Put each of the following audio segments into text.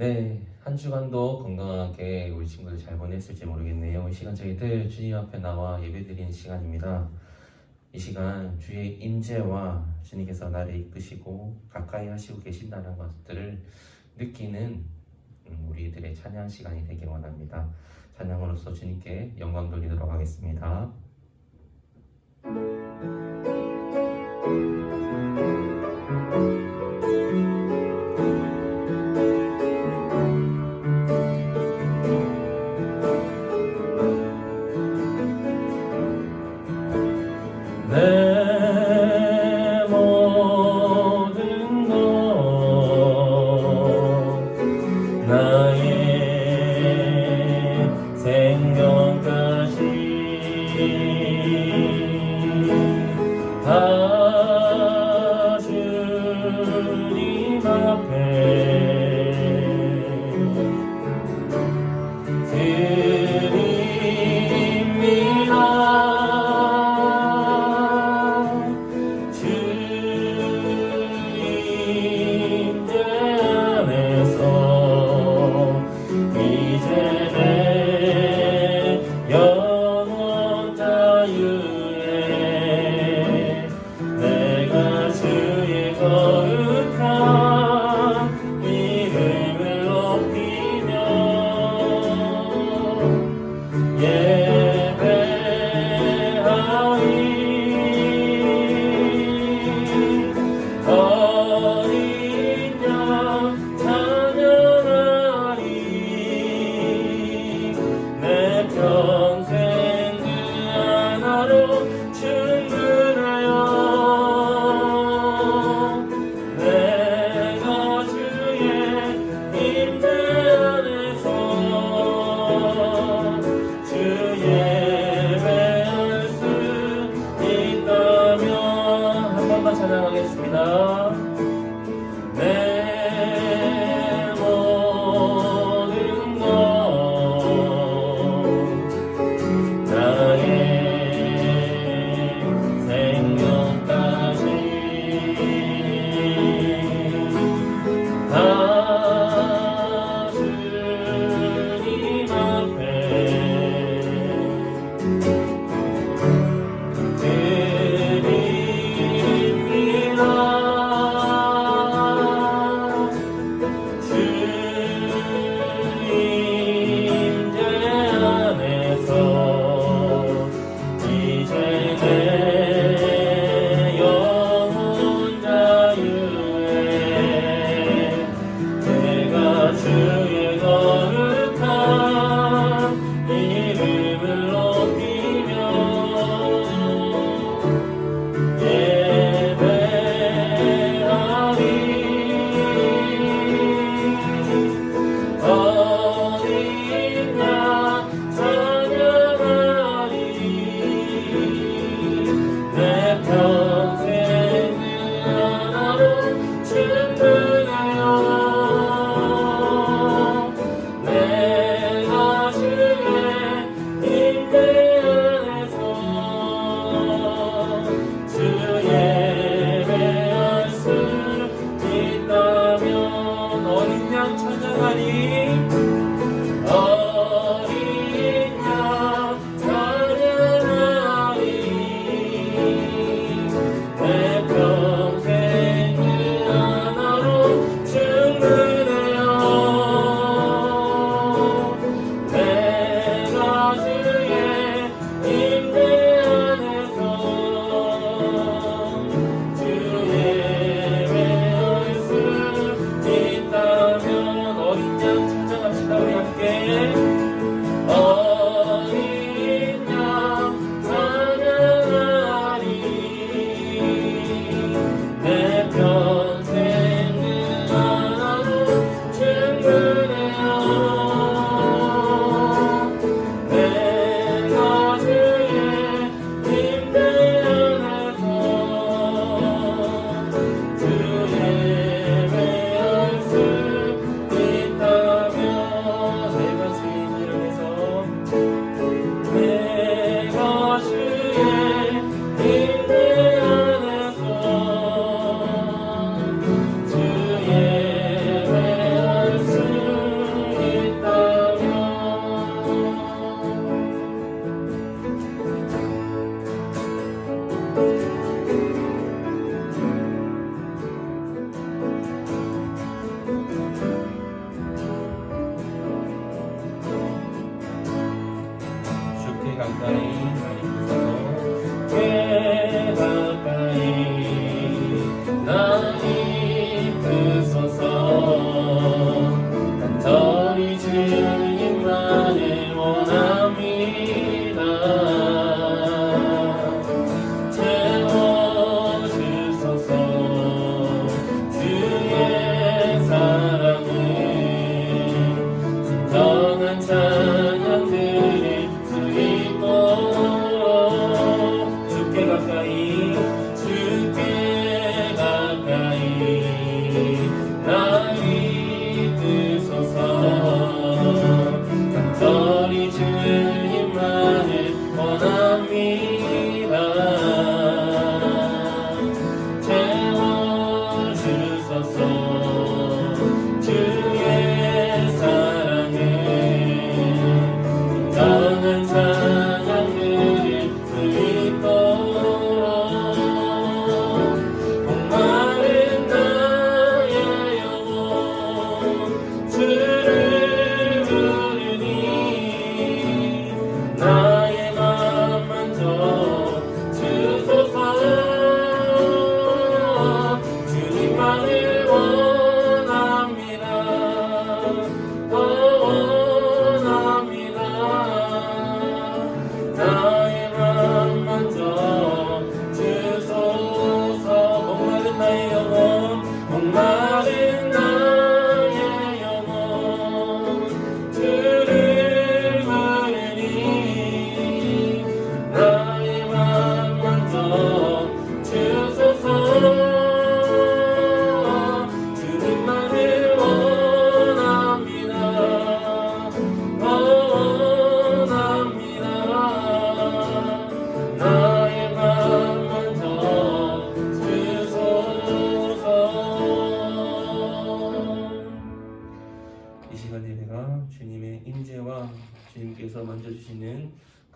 네, 한 주간도 건강하게 우리 친구들 잘 보냈을지 모르겠네요. 이 시간 저희들 주님 앞에 나와 예배드리는 시간입니다. 이 시간 주의 임재와 주님께서 나를 이끄시고 가까이 하시고 계신다는 것들을 느끼는 우리들의 찬양 시간이 되길 원합니다. 찬양으로서 주님께 영광 돌리도록 하겠습니다. 내 모든 것 나의 생명까지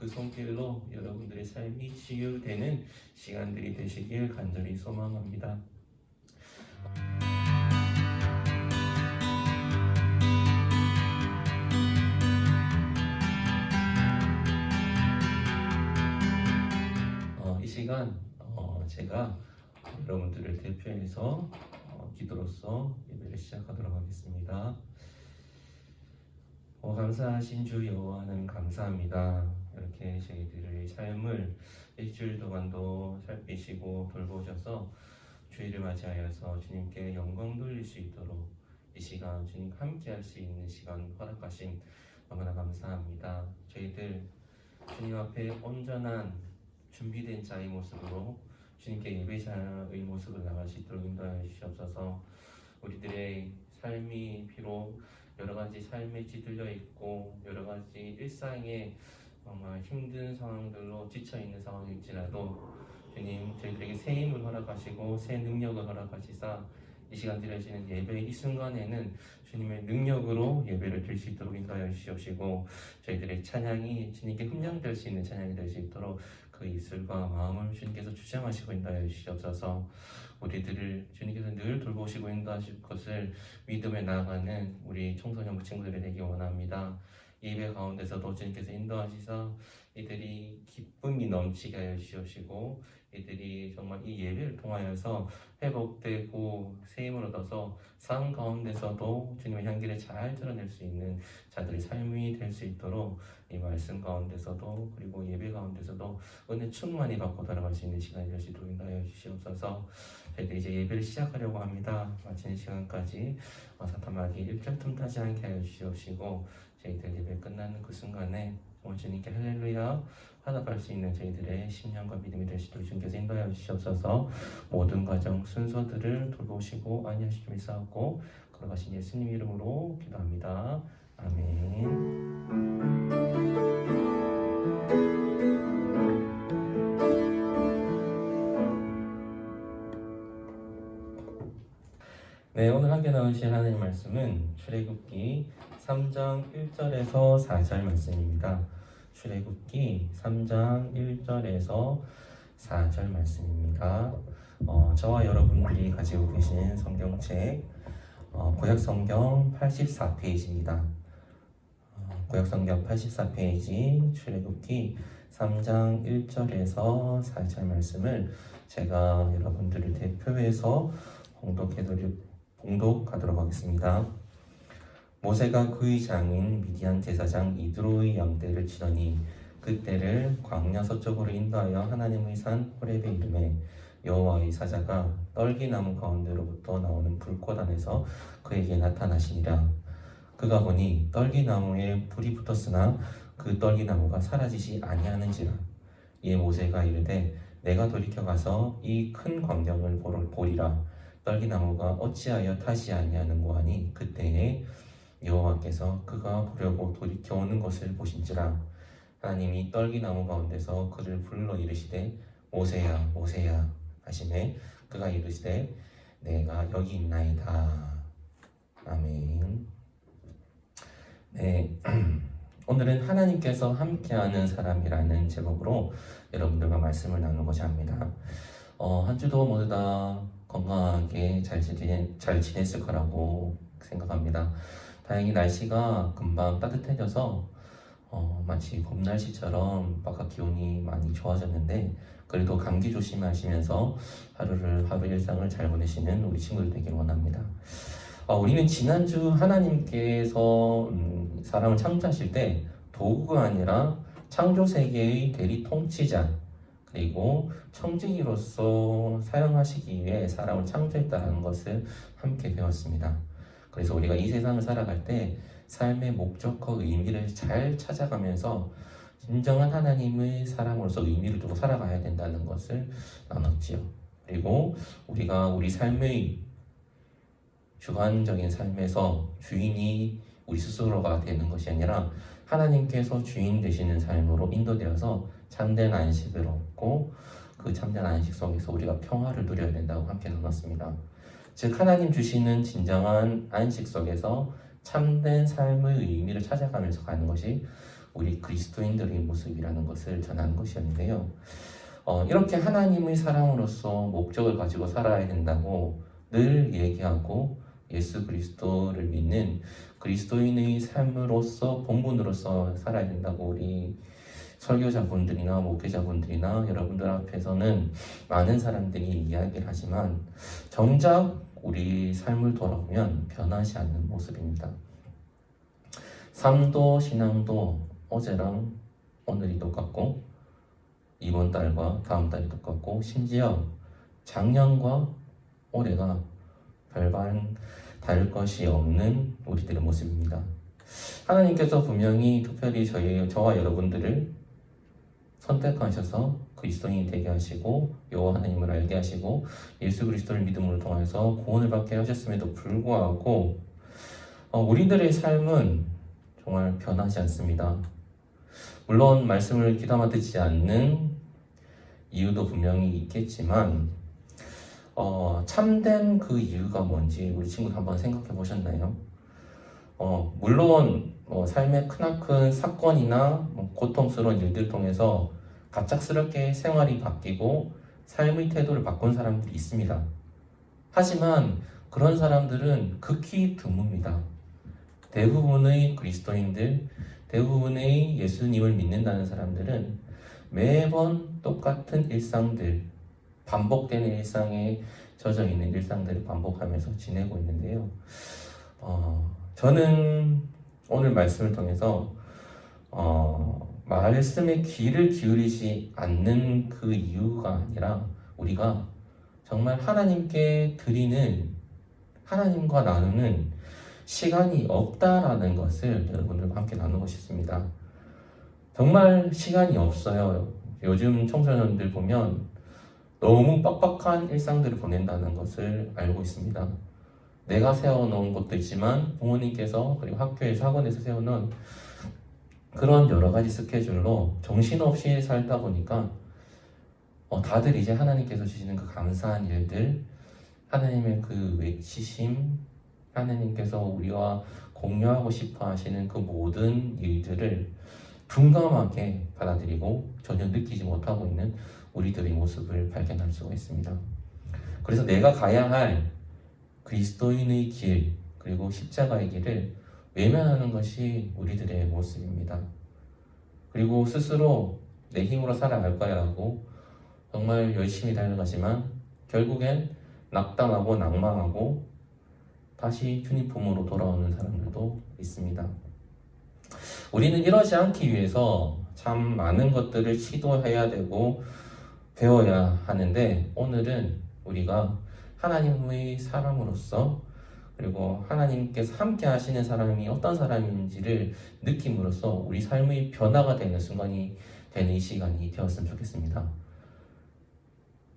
그 손길로 여러분들의 삶이 치유되는 시간들이 되시길 간절히 소망합니다. 이 시간 제가 여러분들을 대표해서 기도로서 예배를 시작하도록 하겠습니다. 감사하신 주 여호와 하나님 감사합니다. 이렇게 저희들의 삶을 일주일 동안도 살피시고 돌보셔서 주일을 맞이하여서 주님께 영광 돌릴 수 있도록 이 시간 주님 함께 할 수 있는 시간 허락하심 너무나 감사합니다. 저희들 주님 앞에 온전한 준비된 자의 모습으로 주님께 예배자의 모습을 나갈 수 있도록 인도하여 주시옵소서. 우리들의 삶이 비록 여러 가지 삶에 찌들려 있고 여러 가지 일상에 정말 힘든 상황들로 지쳐 있는 상황일지라도 주님 저희들에게 새 힘을 허락하시고 새 능력을 허락하시사 이 시간 드려지는 예배의 이 순간에는 주님의 능력으로 예배를 드릴 수 있도록 인도하여 주시옵시고 저희들의 찬양이 주님께 흠령될 수 있는 찬양이 될 수 있도록 그 입술과 마음을 주님께서 주장하시고 인도하여 주시옵소서. 우리들을 주님께서 늘 돌보시고 인도하실 것을 믿음에 나아가는 우리 청소년 친구들이 되기 원합니다. 예배 가운데서도 주님께서 인도하시사 이들이 기쁨이 넘치게 하여 주시옵시고 이들이 정말 이 예배를 통하여서 회복되고 새 힘을 얻어서 삶 가운데서도 주님의 향기를 잘 드러낼 수 있는 자들의 삶이 될 수 있도록 이 말씀 가운데서도 그리고 예배 가운데서도 은혜 충만히 받고 돌아갈 수 있는 시간이 될 수 있도록 인도하여 주시옵소서. 저희들이 이제 예배를 시작하려고 합니다. 마치는 시간까지 사탄마귀 일절 틈타지 않게 하여 주시옵시고 저희들 예배 끝나는 그 순간에 주님께 할렐루야 화답할 수 있는 저희들의 심령과 믿음이 될 수 있도록 주님께서 인도하여 주시옵소서. 모든 과정 순서들을 돌보시고 안위하실 줄 믿사옵고 걸어가신 예수님 이름으로 기도합니다. 아멘. 네, 오늘 함께 나누실 하나님 말씀은 출애굽기 3장 1절에서 4절 말씀입니다. 출애굽기 3장 1절에서 4절 말씀입니다. 저와 여러분들이 가지고 계신 성경책 구약성경 84페이지입니다. 구약성경 84페이지 출애굽기 3장 1절에서 4절 말씀을 제가 여러분들을 대표해서 봉독하도록 하겠습니다. 모세가 그의 장인 미디안 제사장 이드로의 양떼를 치더니 그때를 광야 서쪽으로 인도하여 하나님의 산 호렙에 이르매 여호와의 사자가 떨기나무 가운데로부터 나오는 불꽃 안에서 그에게 나타나시니라. 그가 보니 떨기나무에 불이 붙었으나 그 떨기나무가 사라지지 아니하는지라. 이에 모세가 이르되 내가 돌이켜 가서 이 큰 광경을 보리라. 떨기나무가 어찌하여 타지 아니하는고 하니 그때에 여호와께서 그가 보려고 돌이켜 오는 것을 보신지라. 하나님이 떨기나무 가운데서 그를 불러 이르시되 모세야 모세야 하시매 그가 이르시되 내가 여기 있나이다. 아멘. 네, 오늘은 하나님께서 함께하는 사람이라는 제목으로 여러분들과 말씀을 나누고자 합니다. 한 주도 모두 다 건강하게 잘 지냈을 거라고 생각합니다. 다행히 날씨가 금방 따뜻해져서 마치 봄 날씨처럼 바깥 기온이 많이 좋아졌는데 그래도 감기 조심하시면서 하루 일상을 잘 보내시는 우리 친구들 되길 원합니다. 우리는 지난주 하나님께서 사람을 창조하실 때 도구가 아니라 창조 세계의 대리 통치자 그리고 청지기로서 사용하시기 위해 사람을 창조했다는 것을 함께 배웠습니다. 그래서 우리가 이 세상을 살아갈 때 삶의 목적과 의미를 잘 찾아가면서 진정한 하나님의 사람으로서 의미를 두고 살아가야 된다는 것을 나눴지요. 그리고 우리가 우리 삶의 주관적인 삶에서 주인이 우리 스스로가 되는 것이 아니라 하나님께서 주인 되시는 삶으로 인도되어서 참된 안식을 얻고 그 참된 안식 속에서 우리가 평화를 누려야 된다고 함께 나눴습니다. 즉 하나님 주시는 진정한 안식 속에서 참된 삶의 의미를 찾아가면서 가는 것이 우리 그리스도인들의 모습이라는 것을 전하는 것이었는데요. 이렇게 하나님의 사람으로서 목적을 가지고 살아야 된다고 늘 얘기하고 예수 그리스도를 믿는 그리스도인의 삶으로서 본분으로서 살아야 된다고 우리 설교자분들이나 목회자분들이나 여러분들 앞에서는 많은 사람들이 이야기를 하지만 정작 우리 삶을 돌아보면 변하지 않는 모습입니다. 삶도 신앙도 어제랑 오늘이 똑같고 이번 달과 다음 달이 똑같고 심지어 작년과 올해가 별반 다를 것이 없는 우리들의 모습입니다. 하나님께서 분명히 특별히 저와 여러분들을 선택하셔서 그리스도인이 되게 하시고 여호와 하나님을 알게 하시고 예수 그리스도를 믿음으로 통해서 구원을 받게 하셨음에도 불구하고 우리들의 삶은 정말 변하지 않습니다. 물론 말씀을 귀담아 듣지 않는 이유도 분명히 있겠지만 참된 그 이유가 뭔지 우리 친구들 한번 생각해 보셨나요? 물론 삶의 크나큰 사건이나 고통스러운 일들을 통해서 갑작스럽게 생활이 바뀌고 삶의 태도를 바꾼 사람들이 있습니다. 하지만 그런 사람들은 극히 드뭅니다. 대부분의 그리스도인들, 대부분의 예수님을 믿는다는 사람들은 매번 똑같은 일상들, 반복되는 일상에 젖어 있는 일상들을 반복하면서 지내고 있는데요. 저는 오늘 말씀을 통해서 말씀에 귀를 기울이지 않는 그 이유가 아니라 우리가 정말 하나님께 드리는 하나님과 나누는 시간이 없다라는 것을 여러분들과 함께 나누고 싶습니다. 정말 시간이 없어요. 요즘 청소년들 보면 너무 빡빡한 일상들을 보낸다는 것을 알고 있습니다. 내가 세워놓은 것도 있지만 부모님께서 그리고 학교에서 학원에서 세워놓은 그런 여러 가지 스케줄로 정신없이 살다 보니까 다들 이제 하나님께서 주시는 그 감사한 일들, 하나님의 그 외치심, 하나님께서 우리와 공유하고 싶어 하시는 그 모든 일들을 둔감하게 받아들이고 전혀 느끼지 못하고 있는 우리들의 모습을 발견할 수가 있습니다. 그래서 내가 가야 할 그리스도인의 길 그리고 십자가의 길을 외면하는 것이 우리들의 모습입니다. 그리고 스스로 내 힘으로 살아갈 거야 하고 정말 열심히 달려가지만 결국엔 낙담하고 낭망하고 다시 주님 품으로 돌아오는 사람들도 있습니다. 우리는 이러지 않기 위해서 참 많은 것들을 시도해야 되고 배워야 하는데 오늘은 우리가 하나님의 사람으로서 그리고 하나님께서 함께 하시는 사람이 어떤 사람인지를 느낌으로써 우리 삶의 변화가 되는 순간이 되는 이 시간이 되었으면 좋겠습니다.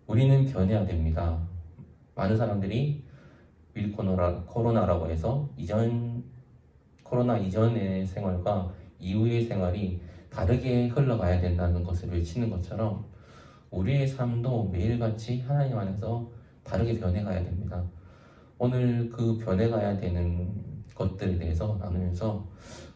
우리는 변해야 됩니다. 많은 사람들이 윌 코로나라고 해서 코로나 이전의 생활과 이후의 생활이 다르게 흘러가야 된다는 것을 외치는 것처럼 우리의 삶도 매일같이 하나님 안에서 다르게 변해가야 됩니다. 오늘 그 변해가야 되는 것들에 대해서 나누면서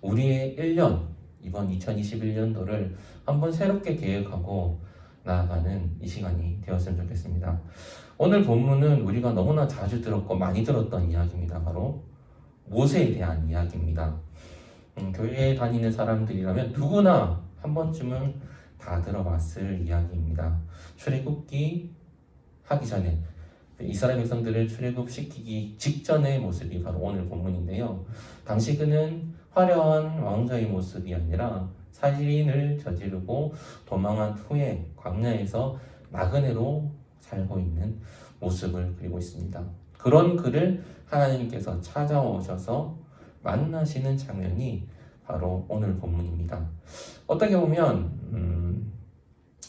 우리의 1년, 이번 2021년도를 한번 새롭게 계획하고 나아가는 이 시간이 되었으면 좋겠습니다. 오늘 본문은 우리가 너무나 자주 들었고 많이 들었던 이야기입니다. 바로 모세에 대한 이야기입니다. 교회에 다니는 사람들이라면 누구나 한 번쯤은 다 들어봤을 이야기입니다. 출애굽기 하기 전에 이스라엘 백성들을 출애굽시키기 직전의 모습이 바로 오늘 본문인데요. 당시 그는 화려한 왕자의 모습이 아니라 살인을 저지르고 도망한 후에 광야에서 나그네로 살고 있는 모습을 그리고 있습니다. 그런 그를 하나님께서 찾아오셔서 만나시는 장면이 바로 오늘 본문입니다. 어떻게 보면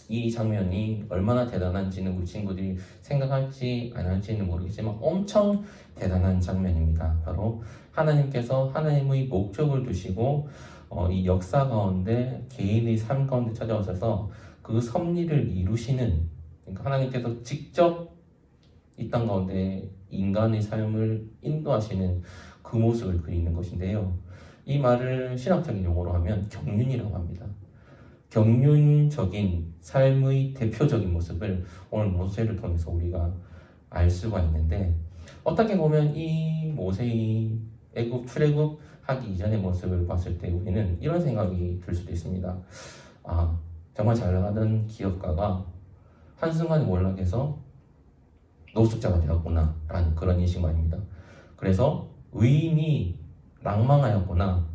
이 장면이 얼마나 대단한지는 우리 친구들이 생각할지 안 할지는 모르겠지만 엄청 대단한 장면입니다. 바로 하나님께서 하나님의 목적을 두시고 이 역사 가운데 개인의 삶 가운데 찾아오셔서 그 섭리를 이루시는, 그러니까 하나님께서 직접 이 땅 가운데 인간의 삶을 인도하시는 그 모습을 그리는 것인데요. 이 말을 신학적인 용어로 하면 경륜이라고 합니다. 경륜적인 삶의 대표적인 모습을 오늘 모세를 통해서 우리가 알 수가 있는데, 어떻게 보면 이 모세의 출애굽 하기 이전의 모습을 봤을 때 우리는 이런 생각이 들 수도 있습니다. 아, 정말 잘 나가던 기업가가 한순간에 몰락해서 노숙자가 되었구나 라는 그런 인식만입니다. 그래서 의인이 낙마했구나,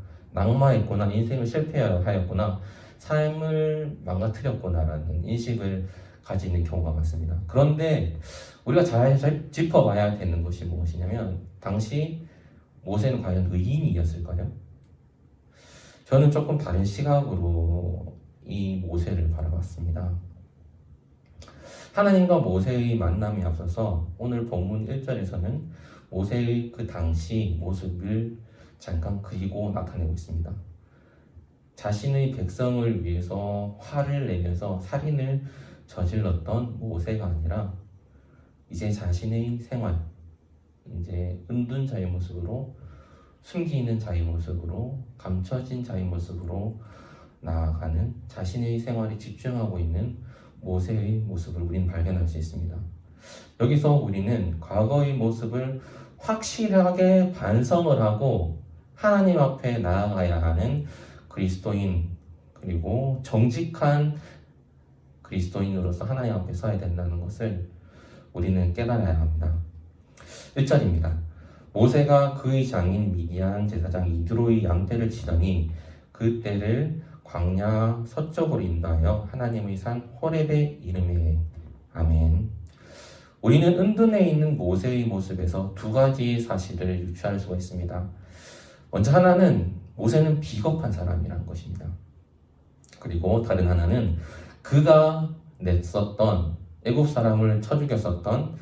인생을 실패하였구나, 삶을 망가뜨렸구나 라는 인식을 가지는 경우가 많습니다. 그런데 우리가 잘 짚어봐야 되는 것이 무엇이냐면, 당시 모세는 과연 의인이었을까요? 저는 조금 다른 시각으로 이 모세를 바라봤습니다. 하나님과 모세의 만남에 앞서서 오늘 본문 1절에서는 모세의 그 당시 모습을 잠깐 그리고 나타내고 있습니다. 자신의 백성을 위해서 화를 내면서 살인을 저질렀던 모세가 아니라 이제 자신의 생활, 이제 은둔 자의 모습으로, 숨기는 자의 모습으로, 감춰진 자의 모습으로 나아가는 자신의 생활에 집중하고 있는 모세의 모습을 우리는 발견할 수 있습니다. 여기서 우리는 과거의 모습을 확실하게 반성을 하고 하나님 앞에 나아가야 하는 그리스도인, 그리고 정직한 그리스도인으로서 하나님 앞에 서야 된다는 것을 우리는 깨달아야 합니다. 1절입니다. 모세가 그의 장인 미디안 제사장 이드로의 양떼를 치더니 그 떼를 광야 서쪽으로 인도하여 하나님의 산 호렙에 이르매. 아멘. 우리는 은둔에 있는 모세의 모습에서 두 가지 사실을 유추할 수가 있습니다. 먼저 하나는 모세는 비겁한 사람이라는 것입니다. 그리고 다른 하나는 그가 냈었던, 애굽 사람을 쳐 죽였었던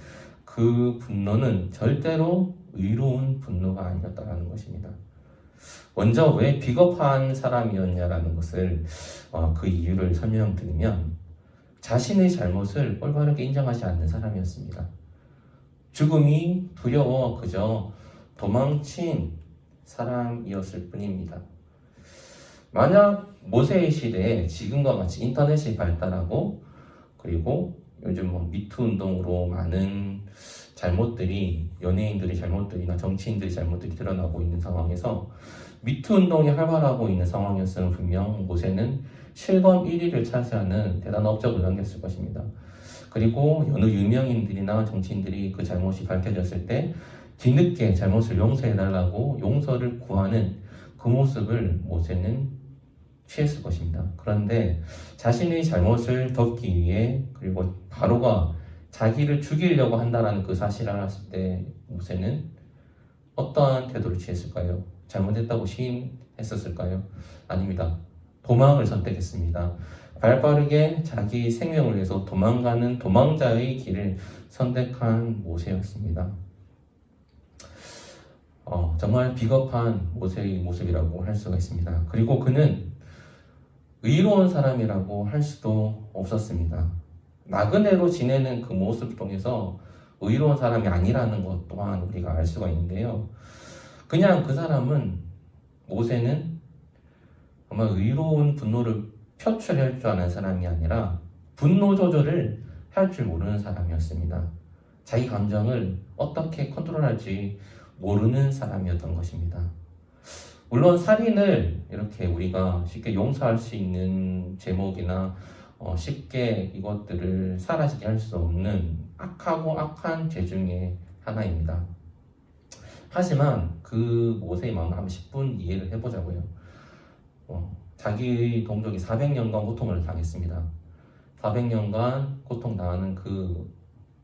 그 분노는 절대로 의로운 분노가 아니었다는 것입니다. 먼저 왜 비겁한 사람이었냐라는 것을 그 이유를 설명드리면, 자신의 잘못을 올바르게 인정하지 않는 사람이었습니다. 죽음이 두려워 그저 도망친 사람이었을 뿐입니다. 만약 모세의 시대에 지금과 같이 인터넷이 발달하고, 그리고 요즘 미투 운동으로 많은 잘못들이, 연예인들의 잘못들이나 정치인들의 잘못들이 드러나고 있는 상황에서 미투 운동이 활발하고 있는 상황이었으면 분명 모세는 실검 1위를 차지하는 대단한 업적을 남겼을 것입니다. 그리고 여느 유명인들이나 정치인들이 그 잘못이 밝혀졌을 때 뒤늦게 잘못을 용서해달라고 용서를 구하는 그 모습을 모세는 취했을 것입니다. 그런데 자신의 잘못을 덮기 위해, 그리고 바로가 자기를 죽이려고 한다는 그 사실을 알았을 때 모세는 어떠한 태도를 취했을까요? 잘못했다고 시인했었을까요? 아닙니다. 도망을 선택했습니다. 발빠르게 자기 생명을 위해서 도망가는 도망자의 길을 선택한 모세였습니다. 정말 비겁한 모세의 모습이라고 할 수가 있습니다. 그리고 그는 의로운 사람이라고 할 수도 없었습니다. 나그네로 지내는 그 모습을 통해서 의로운 사람이 아니라는 것 또한 우리가 알 수가 있는데요. 그냥 그 사람은, 모세는 정말 의로운 분노를 표출할 줄 아는 사람이 아니라 분노 조절을 할 줄 모르는 사람이었습니다. 자기 감정을 어떻게 컨트롤할지 모르는 사람이었던 것입니다. 물론 살인을 이렇게 우리가 쉽게 용서할 수 있는 제목이나 쉽게 이것들을 사라지게 할 수 없는 악하고 악한 죄 중에 하나입니다. 하지만 그 모세의 마음을 한번 10분 이해를 해보자고요. 자기의 동족이 400년간 고통을 당했습니다. 400년간 고통당하는 그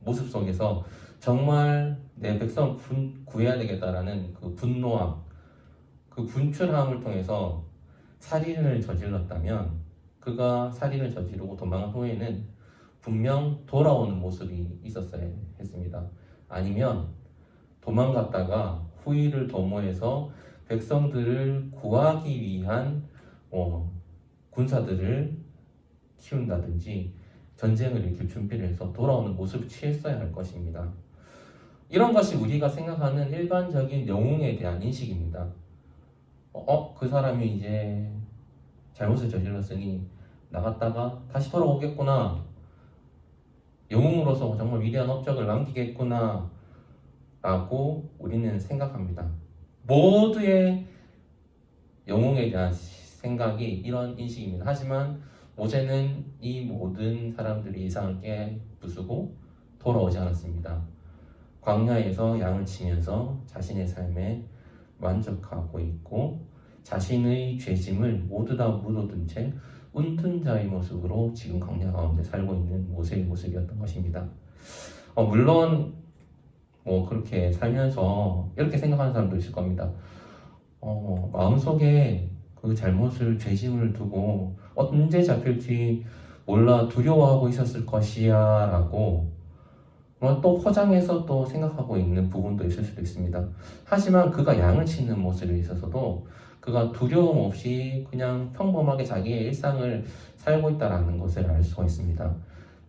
모습 속에서 정말 내 백성을 구해야 되겠다라는 그 분노함, 그 분출함을 통해서 살인을 저질렀다면, 그가 살인을 저지르고 도망한 후에는 분명 돌아오는 모습이 있었어야 했습니다. 아니면 도망갔다가 후위를 도모해서 백성들을 구하기 위한 군사들을 키운다든지 전쟁을 일으킬 준비를 해서 돌아오는 모습을 취했어야 할 것입니다. 이런 것이 우리가 생각하는 일반적인 영웅에 대한 인식입니다. 그 사람이 이제 잘못을 저질렀으니 나갔다가 다시 돌아오겠구나. 영웅으로서 정말 위대한 업적을 남기겠구나 라고 우리는 생각합니다. 모두의 영웅에 대한 생각이 이런 인식입니다. 하지만 모세는 이 모든 사람들의 예상을 깨부수고 돌아오지 않았습니다. 광야에서 양을 치면서 자신의 삶에 만족하고 있고 자신의 죄짐을 모두 다 묻어둔 채 웃는 자의 모습으로 지금 광야 가운데 살고 있는 모세의 모습이었던 것입니다. 물론 그렇게 살면서 이렇게 생각하는 사람도 있을 겁니다. 마음속에 그 잘못을 죄짐을 두고 언제 잡힐지 몰라 두려워하고 있었을 것이야 라고 또 포장해서 또 생각하고 있는 부분도 있을 수도 있습니다. 하지만 그가 양을 치는 모습에 있어서도 그가 두려움 없이 그냥 평범하게 자기의 일상을 살고 있다는 것을 알 수가 있습니다.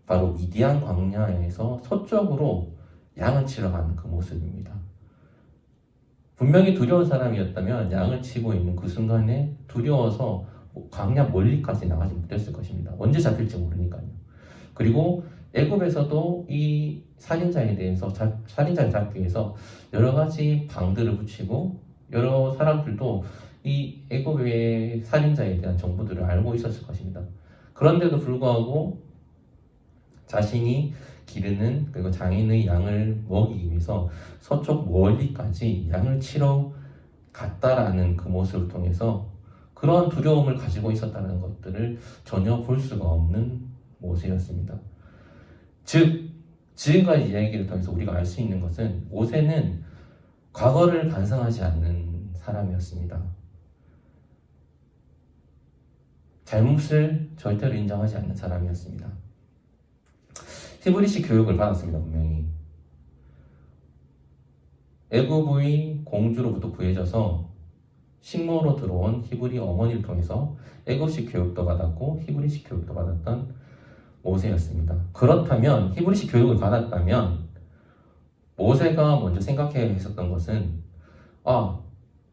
바로 미디안 광야에서 서쪽으로 양을 치러 가는 그 모습입니다. 분명히 두려운 사람이었다면 양을 치고 있는 그 순간에 두려워서 광야 멀리까지 나가지 못했을 것입니다. 언제 잡힐지 모르니까요. 그리고 애굽에서도 이 살인자에 대해서 살인자를 잡기 위해서 여러 가지 방들을 붙이고 여러 사람들도 이 애굽의 살인자에 대한 정보들을 알고 있었을 것입니다. 그런데도 불구하고 자신이 기르는 그리고 장인의 양을 먹이기 위해서 서쪽 멀리까지 양을 치러 갔다라는 그 모습을 통해서 그런 두려움을 가지고 있었다는 것들을 전혀 볼 수가 없는 모세였습니다. 즉 지금까지 이야기를 통해서 우리가 알 수 있는 것은 모세는 과거를 반성하지 않는 사람이었습니다. 잘못을 절대로 인정하지 않는 사람이었습니다. 히브리식 교육을 받았습니다. 분명히 애굽의 공주로부터 구해져서 식모로 들어온 히브리 어머니를 통해서 애굽식 교육도 받았고 히브리식 교육도 받았던 모세였습니다. 그렇다면 히브리식 교육을 받았다면 모세가 먼저 생각해야 했었던 것은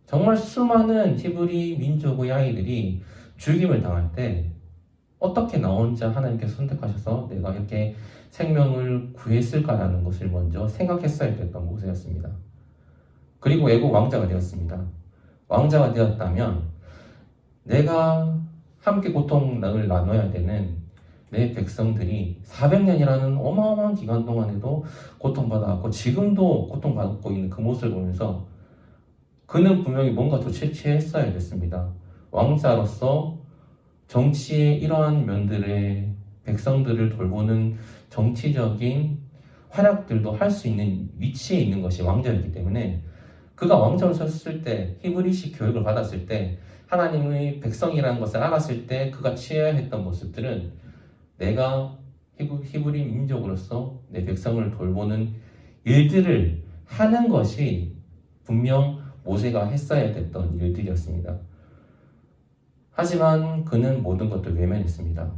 정말 수많은 히브리 민족의 아이들이 죽임을 당할 때 어떻게 나 혼자 하나님께서 선택하셔서 내가 이렇게 생명을 구했을까라는 것을 먼저 생각했어야 됐던 모세였습니다. 그리고 애국 왕자가 되었습니다. 왕자가 되었다면 내가 함께 고통을 나눠야 되는 내 백성들이 400년이라는 어마어마한 기간 동안에도 고통받아왔고 지금도 고통받고 있는 그 모습을 보면서 그는 분명히 뭔가 조치를 취했어야 됐습니다. 왕자로서 정치의 이러한 면들의 백성들을 돌보는 정치적인 활약들도 할 수 있는 위치에 있는 것이 왕자이기 때문에 그가 왕자로 섰을 때 히브리식 교육을 받았을 때 하나님의 백성이라는 것을 알았을 때 그가 취해야 했던 모습들은 내가 히브리 민족으로서 내 백성을 돌보는 일들을 하는 것이 분명 모세가 했어야 됐던 일들이었습니다. 하지만 그는 모든 것들 외면했습니다.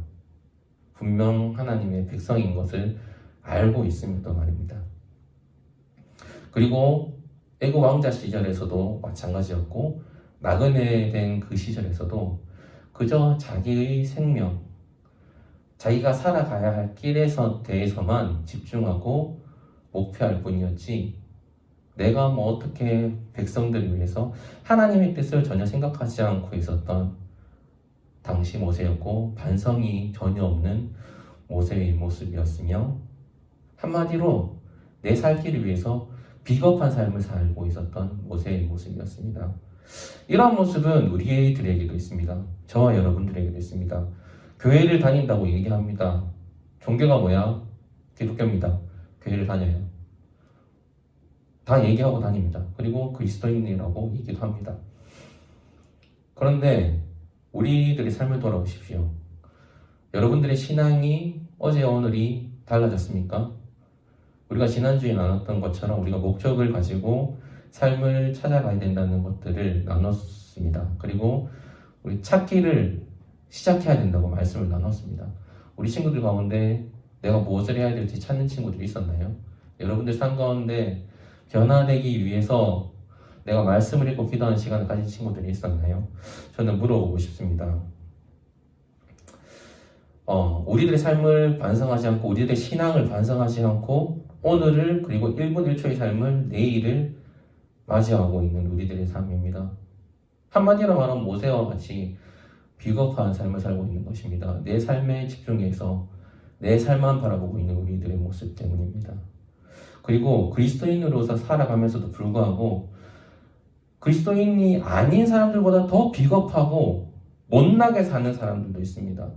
분명 하나님의 백성인 것을 알고 있음에도 말입니다. 그리고 애굽 왕자 시절에서도 마찬가지였고 나그네 된 그 시절에서도 그저 자기의 생명, 자기가 살아가야 할 길에서 대해서만 집중하고 목표할 뿐이었지 내가 어떻게 백성들을 위해서 하나님의 뜻을 전혀 생각하지 않고 있었던 당시 모세였고 반성이 전혀 없는 모세의 모습이었으며 한마디로 내 살기를 위해서 비겁한 삶을 살고 있었던 모세의 모습이었습니다. 이러한 모습은 우리들에게도 있습니다. 저와 여러분들에게도 있습니다. 교회를 다닌다고 얘기합니다. 종교가 뭐야? 기독교입니다. 교회를 다녀요. 다 얘기하고 다닙니다. 그리고 그리스도인이라고 얘기도 합니다. 그런데 우리들의 삶을 돌아보십시오. 여러분들의 신앙이 어제와 오늘이 달라졌습니까? 우리가 지난주에 나눴던 것처럼 우리가 목적을 가지고 삶을 찾아가야 된다는 것들을 나눴습니다. 그리고 우리 찾기를 시작해야 된다고 말씀을 나눴습니다. 우리 친구들 가운데 내가 무엇을 해야 될지 찾는 친구들이 있었나요? 여러분들 삶 가운데 변화되기 위해서 내가 말씀을 읽고 기도하는 시간을 가진 친구들이 있었나요? 저는 물어보고 싶습니다. 우리들의 삶을 반성하지 않고 우리들의 신앙을 반성하지 않고 오늘을 그리고 1분 1초의 삶을 내일을 맞이하고 있는 우리들의 삶입니다. 한마디로 말하면 모세와 같이 비겁한 삶을 살고 있는 것입니다. 내 삶에 집중해서 내 삶만 바라보고 있는 우리들의 모습 때문입니다. 그리고 그리스도인으로서 살아가면서도 불구하고 그리스도인이 아닌 사람들보다 더 비겁하고 못나게 사는 사람들도 있습니다.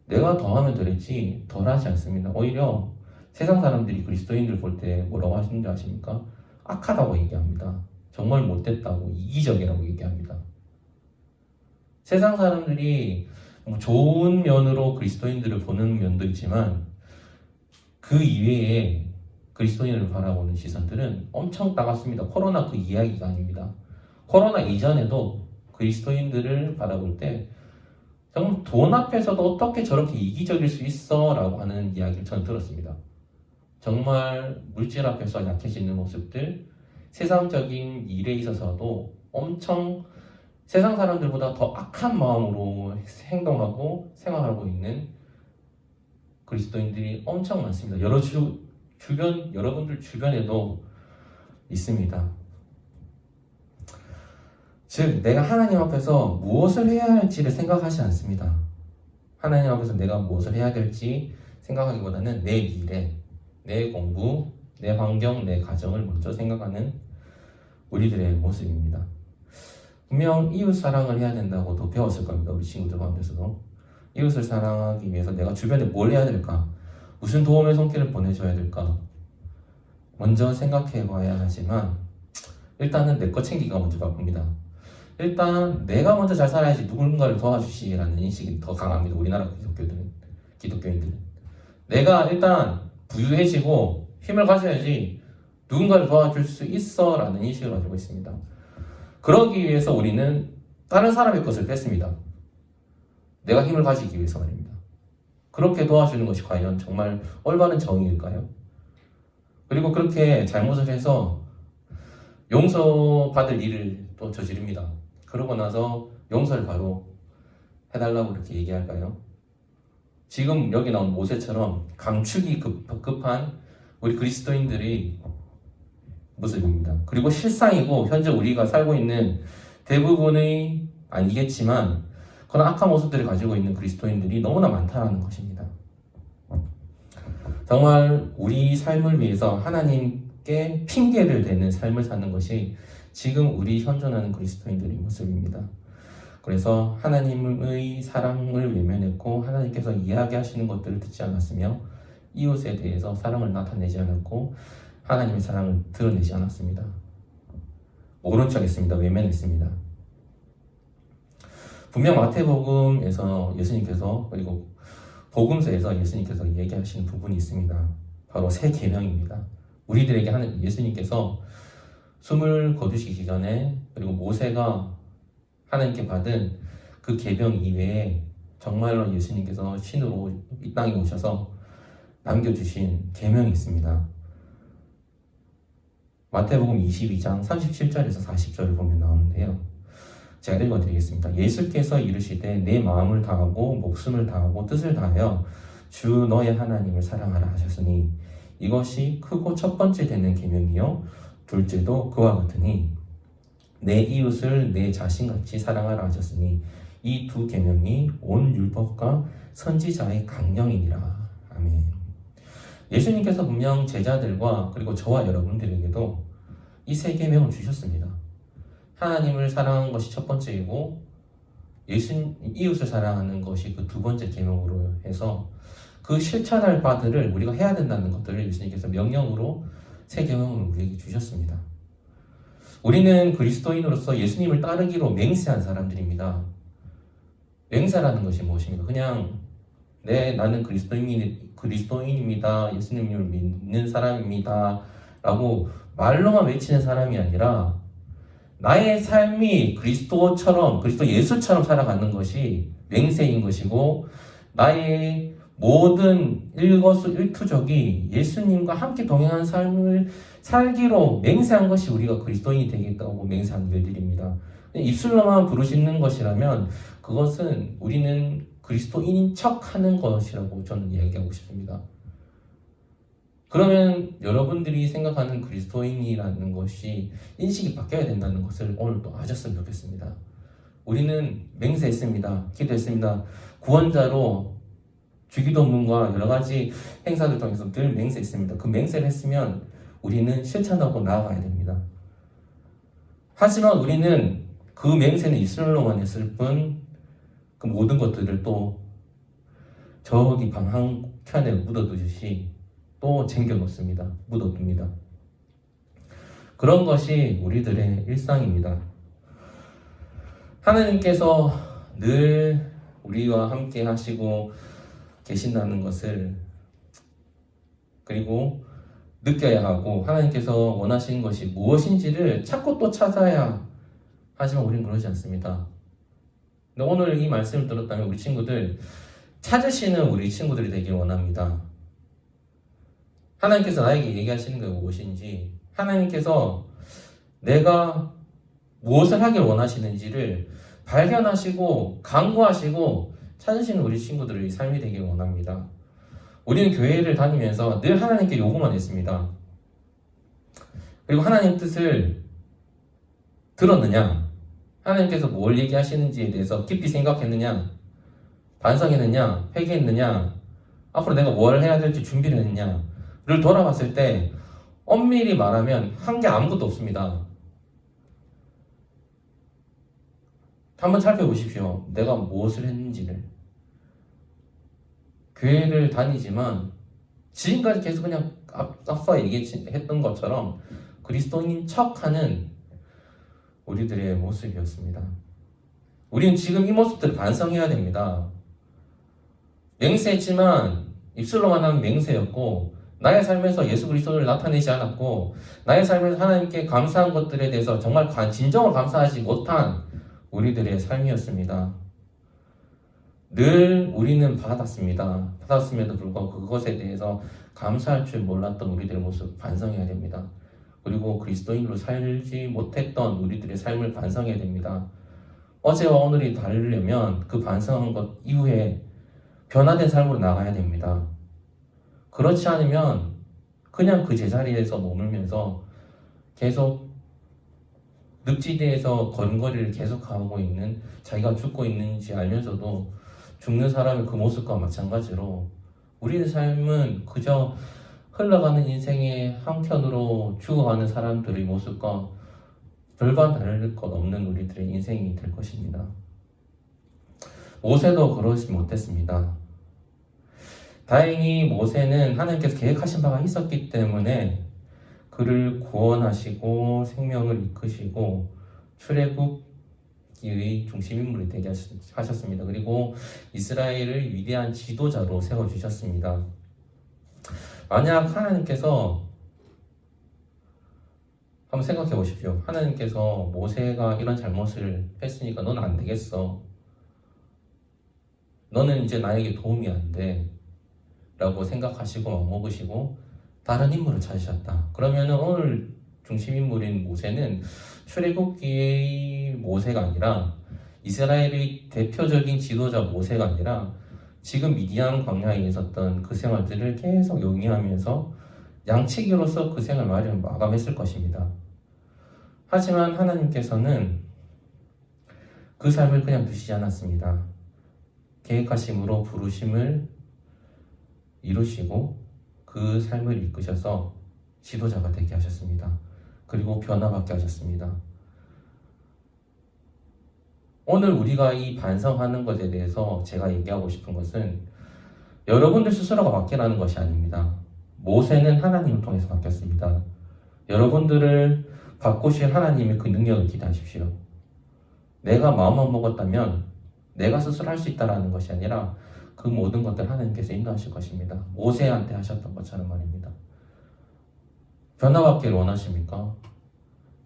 내가 더하면 덜했지 덜하지 않습니다. 오히려 세상 사람들이 그리스도인들 볼 때 뭐라고 하시는지 아십니까? 악하다고 얘기합니다. 정말 못됐다고, 이기적이라고 얘기합니다. 세상 사람들이 좋은 면으로 그리스도인들을 보는 면도 있지만 그 이외에 그리스도인을 바라보는 시선들은 엄청 따갑습니다. 코로나 그 이야기가 아닙니다. 코로나 이전에도 그리스도인들을 바라볼 때 정말 돈 앞에서도 어떻게 저렇게 이기적일 수 있어? 라고 하는 이야기를 전 들었습니다. 정말 물질 앞에서 약해지는 모습들, 세상적인 일에 있어서도 엄청 세상 사람들보다 더 악한 마음으로 행동하고 생활하고 있는 그리스도인들이 엄청 많습니다. 여러분들 주변에도 있습니다. 즉, 내가 하나님 앞에서 무엇을 해야 할지를 생각하지 않습니다. 하나님 앞에서 내가 무엇을 해야 될지 생각하기보다는 내 미래, 내 공부, 내 환경, 내 가정을 먼저 생각하는 우리들의 모습입니다. 분명 이웃 사랑을 해야 된다고도 배웠을 겁니다. 우리 친구들 가운데서도. 이웃을 사랑하기 위해서 내가 주변에 뭘 해야 될까? 무슨 도움의 손길을 보내줘야 될까? 먼저 생각해 봐야 하지만 일단은 내 거 챙기기가 먼저 바쁩니다. 일단 내가 먼저 잘 살아야지 누군가를 도와주시라는 인식이 더 강합니다. 우리나라 기독교인들은. 내가 일단 부유해지고 힘을 가져야지 누군가를 도와줄 수 있어 라는 인식을 가지고 있습니다. 그러기 위해서 우리는 다른 사람의 것을 뺐습니다. 내가 힘을 가지기 위해서 말입니다. 그렇게 도와주는 것이 과연 정말 올바른 정의일까요? 그리고 그렇게 잘못을 해서 용서받을 일을 또 저지릅니다. 그러고 나서 용서를 바로 해달라고 그렇게 얘기할까요? 지금 여기 나온 모세처럼 감추기 급한 우리 그리스도인들의 모습입니다. 그리고 실상이고 현재 우리가 살고 있는 대부분의 아니겠지만 그런 악한 모습들을 가지고 있는 그리스도인들이 너무나 많다는 것입니다. 정말 우리 삶을 위해서 하나님께 핑계를 대는 삶을 사는 것이 지금 우리 현존하는 그리스도인들의 모습입니다. 그래서 하나님의 사랑을 외면했고 하나님께서 이야기하시는 것들을 듣지 않았으며 이웃에 대해서 사랑을 나타내지 않았고 하나님의 사랑을 드러내지 않았습니다. 모른 척했습니다. 외면했습니다. 분명 마태복음에서 예수님께서 그리고 복음서에서 예수님께서 얘기하시는 부분이 있습니다. 바로 새 계명입니다. 우리들에게 하는 예수님께서 숨을 거두시기 전에 그리고 모세가 하나님께 받은 그 계명 이외에 정말로 예수님께서 신으로 이 땅에 오셔서 남겨주신 계명이 있습니다. 마태복음 22장 37절에서 40절을 보면 나오는데요. 제가 읽어드리겠습니다. 예수께서 이르시되 내 마음을 다하고 목숨을 다하고 뜻을 다하여 주 너의 하나님을 사랑하라 하셨으니 이것이 크고 첫 번째 되는 계명이요 둘째도 그와 같으니 내 이웃을 내 자신같이 사랑하라 하셨으니 이 두 계명이 온 율법과 선지자의 강령이니라. 아멘. 예수님께서 분명 제자들과 그리고 저와 여러분들에게도 이 세 계명을 주셨습니다. 하나님을 사랑하는 것이 첫 번째이고 이웃을 사랑하는 것이 그 두 번째 계명으로 해서 그 실천할 바들을 우리가 해야 된다는 것들을 예수님께서 명령으로 세 계명을 우리에게 주셨습니다. 우리는 그리스도인으로서 예수님을 따르기로 맹세한 사람들입니다. 맹세라는 것이 무엇입니까? 그냥 나는 그리스도인입니다. 예수님을 믿는 사람입니다. 라고 말로만 외치는 사람이 아니라 나의 삶이 그리스도 예수처럼 살아가는 것이 맹세인 것이고 나의 모든 일거수일투족이 예수님과 함께 동행한 삶을 살기로 맹세한 것이 우리가 그리스도인이 되겠다고 맹세한 일들입니다. 입술로만 부르짖는 것이라면 그것은 우리는 그리스도인인 척하는 것이라고 저는 이야기하고 싶습니다. 그러면 여러분들이 생각하는 그리스도인이라는 것이 인식이 바뀌어야 된다는 것을 오늘 또 아셨으면 좋겠습니다. 우리는 맹세했습니다. 기도했습니다. 구원자로 주기도문과 여러 가지 행사를 통해서 늘 맹세했습니다. 그 맹세를 했으면 우리는 실천하고 나아가야 됩니다. 하지만 우리는 그 맹세는 입술로만 했을 뿐 그 모든 것들을 또 저기 방 한켠에 묻어두듯이 또 쟁겨놓습니다. 묻어둡니다. 그런 것이 우리들의 일상입니다. 하나님께서 늘 우리와 함께 하시고 계신다는 것을 그리고 느껴야 하고 하나님께서 원하시는 것이 무엇인지를 찾고 또 찾아야 하지만 우리는 그러지 않습니다. 근데 오늘 이 말씀을 들었다면 우리 친구들 찾으시는 우리 친구들이 되길 원합니다. 하나님께서 나에게 얘기하시는 게 무엇인지 하나님께서 내가 무엇을 하길 원하시는지를 발견하시고 강구하시고 찾으시는 우리 친구들의 삶이 되길 원합니다. 우리는 교회를 다니면서 늘 하나님께 요구만 했습니다. 그리고 하나님 뜻을 들었느냐? 하나님께서 뭘 얘기하시는지에 대해서 깊이 생각했느냐? 반성했느냐? 회개했느냐? 앞으로 내가 뭘 해야 될지 준비를 했느냐를 돌아봤을 때 엄밀히 말하면 한 게 아무것도 없습니다. 한번 살펴보십시오. 내가 무엇을 했는지를. 교회를 다니지만 지금까지 계속 그냥 앞서 얘기했던 것처럼 그리스도인인 척하는 우리들의 모습이었습니다. 우리는 지금 이 모습들을 반성해야 됩니다. 맹세했지만 입술로만 하는 맹세였고 나의 삶에서 예수 그리스도를 나타내지 않았고 나의 삶에서 하나님께 감사한 것들에 대해서 정말 진정으로 감사하지 못한 우리들의 삶이었습니다. 늘 우리는 받았습니다. 받았음에도 불구하고 그것에 대해서 감사할 줄 몰랐던 우리들의 모습 반성해야 됩니다. 그리고 그리스도인으로 살지 못했던 우리들의 삶을 반성해야 됩니다. 어제와 오늘이 다르려면 그 반성한 것 이후에 변화된 삶으로 나가야 됩니다. 그렇지 않으면 그냥 그 제자리에서 머물면서 계속 늪지대에서 걸음걸이를 계속하고 있는 자기가 죽고 있는지 알면서도 죽는 사람의 그 모습과 마찬가지로 우리의 삶은 그저 흘러가는 인생의 한켠으로 죽어가는 사람들의 모습과 별반 다를 것 없는 우리들의 인생이 될 것입니다. 모세도 그러지 못했습니다. 다행히 모세는 하나님께서 계획하신 바가 있었기 때문에 그를 구원하시고 생명을 이끄시고 출애굽기의 중심인물이 되게 하셨습니다. 그리고 이스라엘을 위대한 지도자로 세워주셨습니다. 만약 하나님께서 한번 생각해 보십시오. 하나님께서 모세가 이런 잘못을 했으니까 너는 안 되겠어. 너는 이제 나에게 도움이 안 돼. 라고 생각하시고 맘먹으시고 다른 인물을 찾으셨다. 그러면 오늘 중심인물인 모세는 출애굽기의 모세가 아니라 이스라엘의 대표적인 지도자 모세가 아니라 지금 미디안 광야에 있었던 그 생활들을 계속 용이하면서 양치기로서 그 생활을 마감했을 것입니다. 하지만 하나님께서는 그 삶을 그냥 두시지 않았습니다. 계획하심으로 부르심을 이루시고 그 삶을 이끄셔서 지도자가 되게 하셨습니다. 그리고 변화받게 하셨습니다. 오늘 우리가 이 반성하는 것에 대해서 제가 얘기하고 싶은 것은 여러분들 스스로가 바뀌라는 것이 아닙니다. 모세는 하나님을 통해서 바뀌었습니다. 여러분들을 바꾸실 하나님의 그 능력을 기대하십시오. 내가 마음만 먹었다면 내가 스스로 할 수 있다는 것이 아니라 그 모든 것들 하나님께서 인도하실 것입니다. 모세한테 하셨던 것처럼 말입니다. 변화받기를 원하십니까?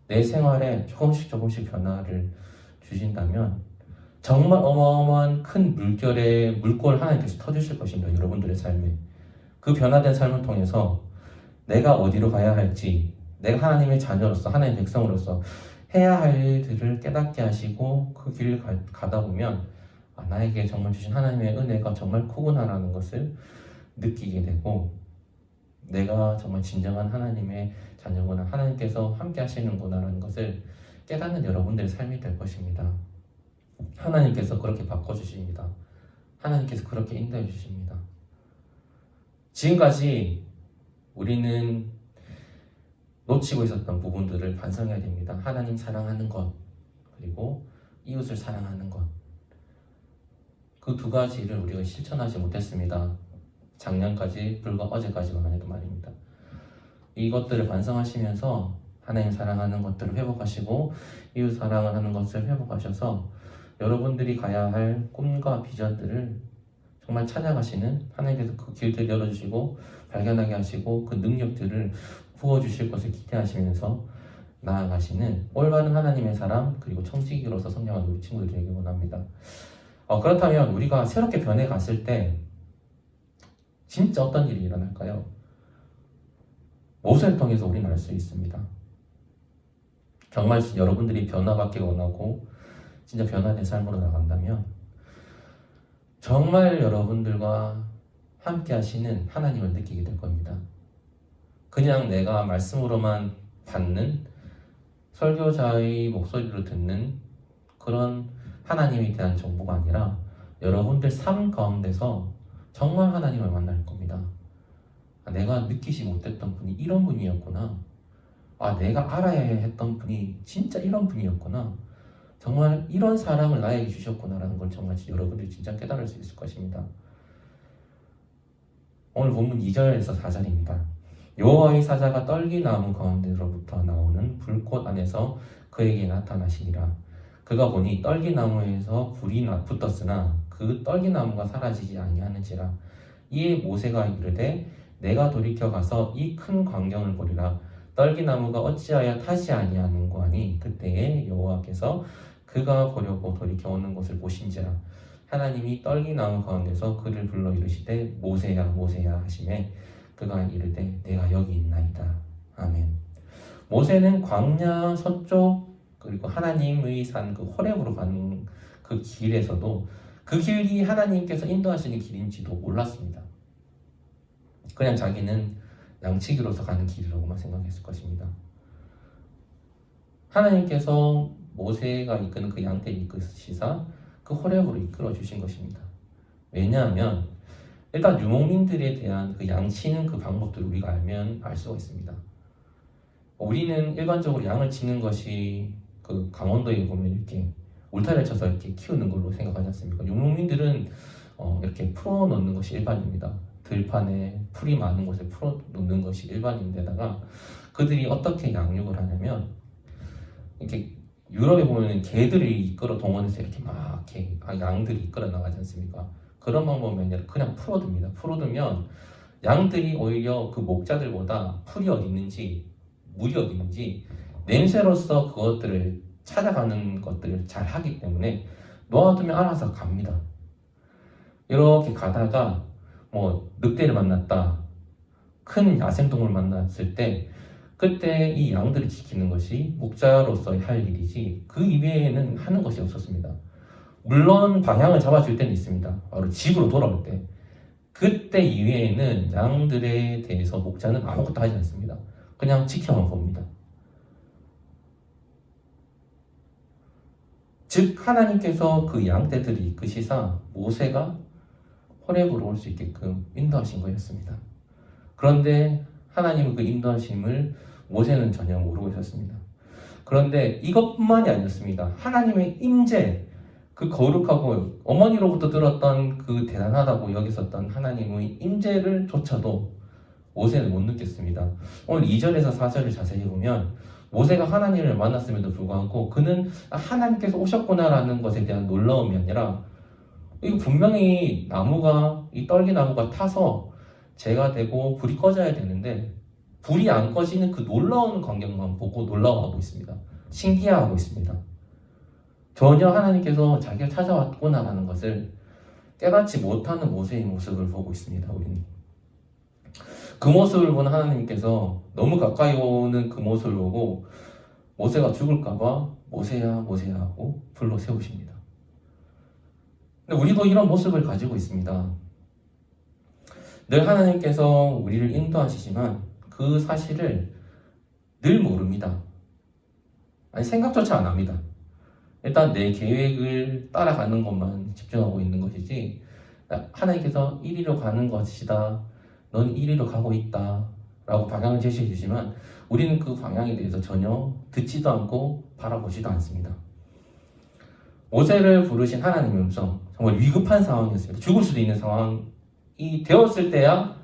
내 생활에 조금씩 변화를 주신다면 정말 어마어마한 큰 물결 하나님께서 터주실 것입니다. 여러분들의 삶에. 그 변화된 삶을 통해서 내가 어디로 가야 할지, 내가 하나님의 자녀로서, 하나님의 백성으로서 해야 할 일들을 깨닫게 하시고 그 길을 가다 보면 나에게 정말 주신 하나님의 은혜가 정말 크구나라는 것을 느끼게 되고, 내가 정말 진정한 하나님의 자녀구나, 하나님께서 함께 하시는구나라는 것을 깨닫는 여러분들의 삶이 될 것입니다. 하나님께서 그렇게 바꿔주십니다. 하나님께서 그렇게 인도해 주십니다. 지금까지 우리는 놓치고 있었던 부분들을 반성해야 됩니다. 하나님 사랑하는 것, 그리고 이웃을 사랑하는 것. 그 두 가지를 우리가 실천하지 못했습니다. 작년까지, 불과 어제까지만 해도 말입니다. 이것들을 반성하시면서 하나님 사랑하는 것들을 회복하시고 이웃 사랑을 하는 것을 회복하셔서 여러분들이 가야 할 꿈과 비전들을 정말 찾아가시는, 하나님께서 그 길들 열어주시고 발견하게 하시고 그 능력들을 부어주실 것을 기대하시면서 나아가시는 올바른 하나님의 사람, 그리고 청지기로서 성장하는 우리 친구들이 되길 원합니다. 그렇다면 우리가 새롭게 변해갔을 때 진짜 어떤 일이 일어날까요? 모세를 통해서 우리는 알 수 있습니다. 정말 여러분들이 변화받기 원하고 진짜 변화된 삶으로 나간다면 정말 여러분들과 함께 하시는 하나님을 느끼게 될 겁니다. 그냥 내가 말씀으로만 받는, 설교자의 목소리로 듣는 그런 하나님에 대한 정보가 아니라 여러분들 삶 가운데서 정말 하나님을 만날 겁니다. 내가 느끼지 못했던 분이 이런 분이었구나. 내가 알아야 했던 분이 진짜 이런 분이었구나. 정말 이런 사랑을 나에게 주셨구나라는 걸 정말 여러분들이 진짜 깨달을 수 있을 것입니다. 오늘 본문 2절에서 4절입니다. 여호와의 사자가 떨기나무 가운데로부터 나오는 불꽃 안에서 그에게 나타나시니라. 그가 보니 떨기나무에서 불이 붙었으나 그 떨기나무가 사라지지 아니하는지라. 이에 모세가 이르되 내가 돌이켜 가서 이 큰 광경을 보리라. 떨기나무가 어찌하여 타지 아니하는고 하니 그때에 여호와께서 그가 보려고 돌이켜 오는 것을 보신지라. 하나님이 떨기나무 가운데서 그를 불러 이르시되 모세야 모세야 하시매 그가 이르되 내가 여기 있나이다. 아멘. 모세는 광야 서쪽, 그리고 하나님의 산 그 호렙으로 가는 그 길에서도 그 길이 하나님께서 인도하시는 길인지도 몰랐습니다. 그냥 자기는 양치기로서 가는 길이라고만 생각했을 것입니다. 하나님께서 모세가 이끄는 그 양떼를 이끄시사 그 호렙으로 이끌어 주신 것입니다. 왜냐하면 일단 유목민들에 대한 그 양치는 그 방법들을 우리가 알면 알 수가 있습니다. 우리는 일반적으로 양을 치는 것이 그 강원도에 보면 이렇게 울타리를 쳐서 이렇게 키우는 걸로 생각하지 않습니까? 유목민들은 이렇게 풀어 놓는 것이 일반입니다. 들판에 풀이 많은 곳에 풀어 놓는 것이 일반인데다가 그들이 어떻게 양육을 하냐면 이렇게 유럽에 보면 개들이 이끌어 동원해서 이렇게 막 이렇게 양들이 이끌어 나가지 않습니까? 그런 방법이 아니라 그냥 풀어둡니다. 풀어두면 양들이 오히려 그 목자들보다 풀이 어디 있는지, 물이 어디 있는지 냄새로서 그것들을 찾아가는 것들을 잘 하기 때문에 놓아두면 알아서 갑니다. 이렇게 가다가 뭐 늑대를 만났다, 큰 야생동물 만났을 때 그때 이 양들을 지키는 것이 목자로서의 할 일이지 그 이외에는 하는 것이 없었습니다. 물론 방향을 잡아줄 때는 있습니다. 바로 집으로 돌아올 때. 그때 이외에는 양들에 대해서 목자는 아무것도 하지 않습니다. 그냥 지켜만 봅니다. 즉 하나님께서 그 양떼들을 이끄시사 모세가 호렙으로 올 수 있게끔 인도하신 거였습니다. 그런데 하나님은 그 인도하심을 모세는 전혀 모르고 있었습니다. 그런데 이것뿐만이 아니었습니다. 하나님의 임재, 그 거룩하고 어머니로부터 들었던 그 대단하다고 여겼었던 하나님의 임재를 조차도 모세는 못 느꼈습니다. 오늘 2절에서 4절을 자세히 보면 모세가 하나님을 만났음에도 불구하고 그는 하나님께서 오셨구나라는 것에 대한 놀라움이 아니라 이거 분명히 이 떨기나무가 타서 재가 되고 불이 꺼져야 되는데 불이 안 꺼지는 그 놀라운 광경만 보고 놀라워하고 있습니다. 신기해하고 있습니다. 전혀 하나님께서 자기가 찾아왔구나라는 것을 깨닫지 못하는 모세의 모습을 보고 있습니다. 우리는 그 모습을 본 하나님께서 너무 가까이 오는 그 모습을 보고 모세가 죽을까봐 모세야 모세야 하고 불러 세우십니다. 근데 우리도 이런 모습을 가지고 있습니다. 늘 하나님께서 우리를 인도하시지만 그 사실을 늘 모릅니다. 아니 생각조차 안 합니다. 일단 내 계획을 따라가는 것만 집중하고 있는 것이지 하나님께서 이리로 가는 것이다. 넌 이리로 가고 있다. 라고 방향을 제시해 주지만 우리는 그 방향에 대해서 전혀 듣지도 않고 바라보지도 않습니다. 모세를 부르신 하나님의 음성, 정말 위급한 상황이었습니다. 죽을 수도 있는 상황이 되었을 때야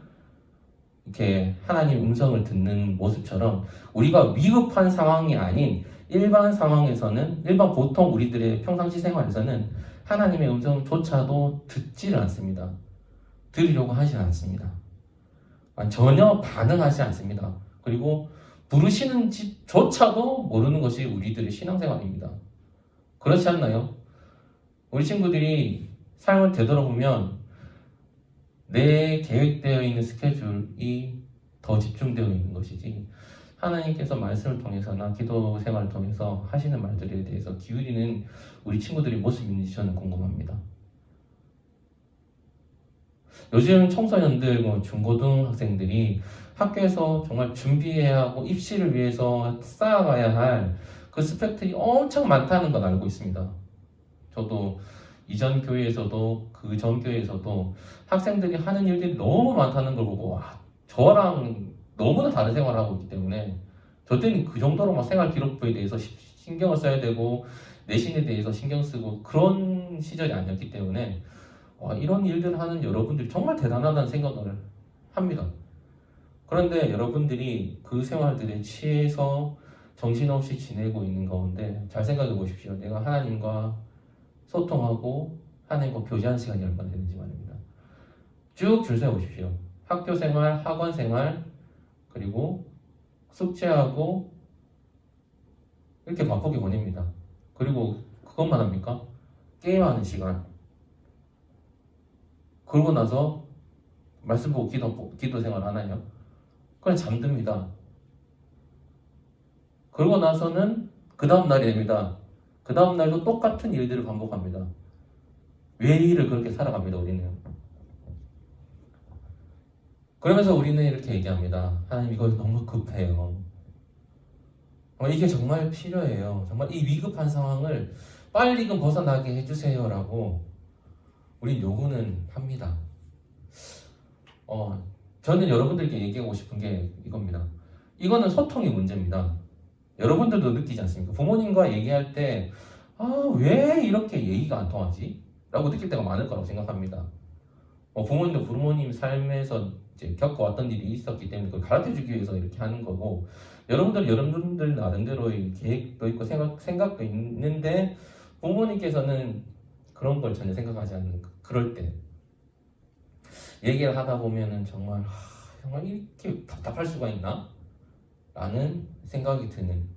이렇게 하나님 음성을 듣는 모습처럼 우리가 위급한 상황이 아닌 일반 상황에서는, 일반 보통 우리들의 평상시 생활에서는 하나님의 음성조차도 듣지를 않습니다. 들으려고 하지 않습니다. 전혀 반응하지 않습니다. 그리고 부르시는지조차도 모르는 것이 우리들의 신앙생활입니다. 그렇지 않나요? 우리 친구들이 삶을 되돌아보면 내 계획되어 있는 스케줄이 더 집중되어 있는 것이지 하나님께서 말씀을 통해서나 기도 생활을 통해서 하시는 말들에 대해서 기울이는 우리 친구들의 모습이 있는지 저는 궁금합니다. 요즘 청소년들, 중고등학생들이 학교에서 정말 준비해야 하고 입시를 위해서 쌓아가야 할 그 스펙들이 엄청 많다는 건 알고 있습니다. 저도 이전 교회에서도 그 전 교회에서도 학생들이 하는 일들이 너무 많다는 걸 보고 와, 저랑 너무나 다른 생활을 하고 있기 때문에 저 때는 그 정도로 막 생활 기록부에 대해서 신경을 써야 되고 내신에 대해서 신경 쓰고 그런 시절이 아니었기 때문에 와, 이런 일들을 하는 여러분들이 정말 대단하다는 생각을 합니다. 그런데 여러분들이 그 생활들에 취해서 정신없이 지내고 있는 가운데 잘 생각해 보십시오. 내가 하나님과 소통하고 하나님과 교제하는 시간이 얼마나 되는지 말입니다. 쭉 줄 세워 보십시오. 학교 생활, 학원 생활, 그리고 숙제하고 이렇게 바쁘게 보냅니다. 그리고 그것만 합니까? 게임하는 시간. 그러고 나서 말씀 보고 기도 생활 하나요? 그냥 잠듭니다. 그러고 나서는 그 다음 날이 됩니다. 그 다음 날도 똑같은 일들을 반복합니다. 매일을 그렇게 살아갑니다. 우리는. 그러면서 우리는 이렇게 얘기합니다. 하나님 이거 너무 급해요. 이게 정말 필요해요. 정말 이 위급한 상황을 빨리금 벗어나게 해주세요 라고 우린 요구는 합니다. 저는 여러분들께 얘기하고 싶은 게 이겁니다. 이거는 소통의 문제입니다. 여러분들도 느끼지 않습니까? 부모님과 얘기할 때 왜 이렇게 얘기가 안 통하지? 라고 느낄 때가 많을 거라고 생각합니다. 부모님도 부모님 삶에서 이제 겪어왔던 일이 있었기 때문에 그걸 가르쳐주기 위해서 이렇게 하는 거고 여러분들 나름대로의 계획도 있고 생각도 있는데 부모님께서는 그런 걸 전혀 생각하지 않는 그럴 때 얘기를 하다 보면은 정말 이렇게 답답할 수가 있나? 라는 생각이 드는,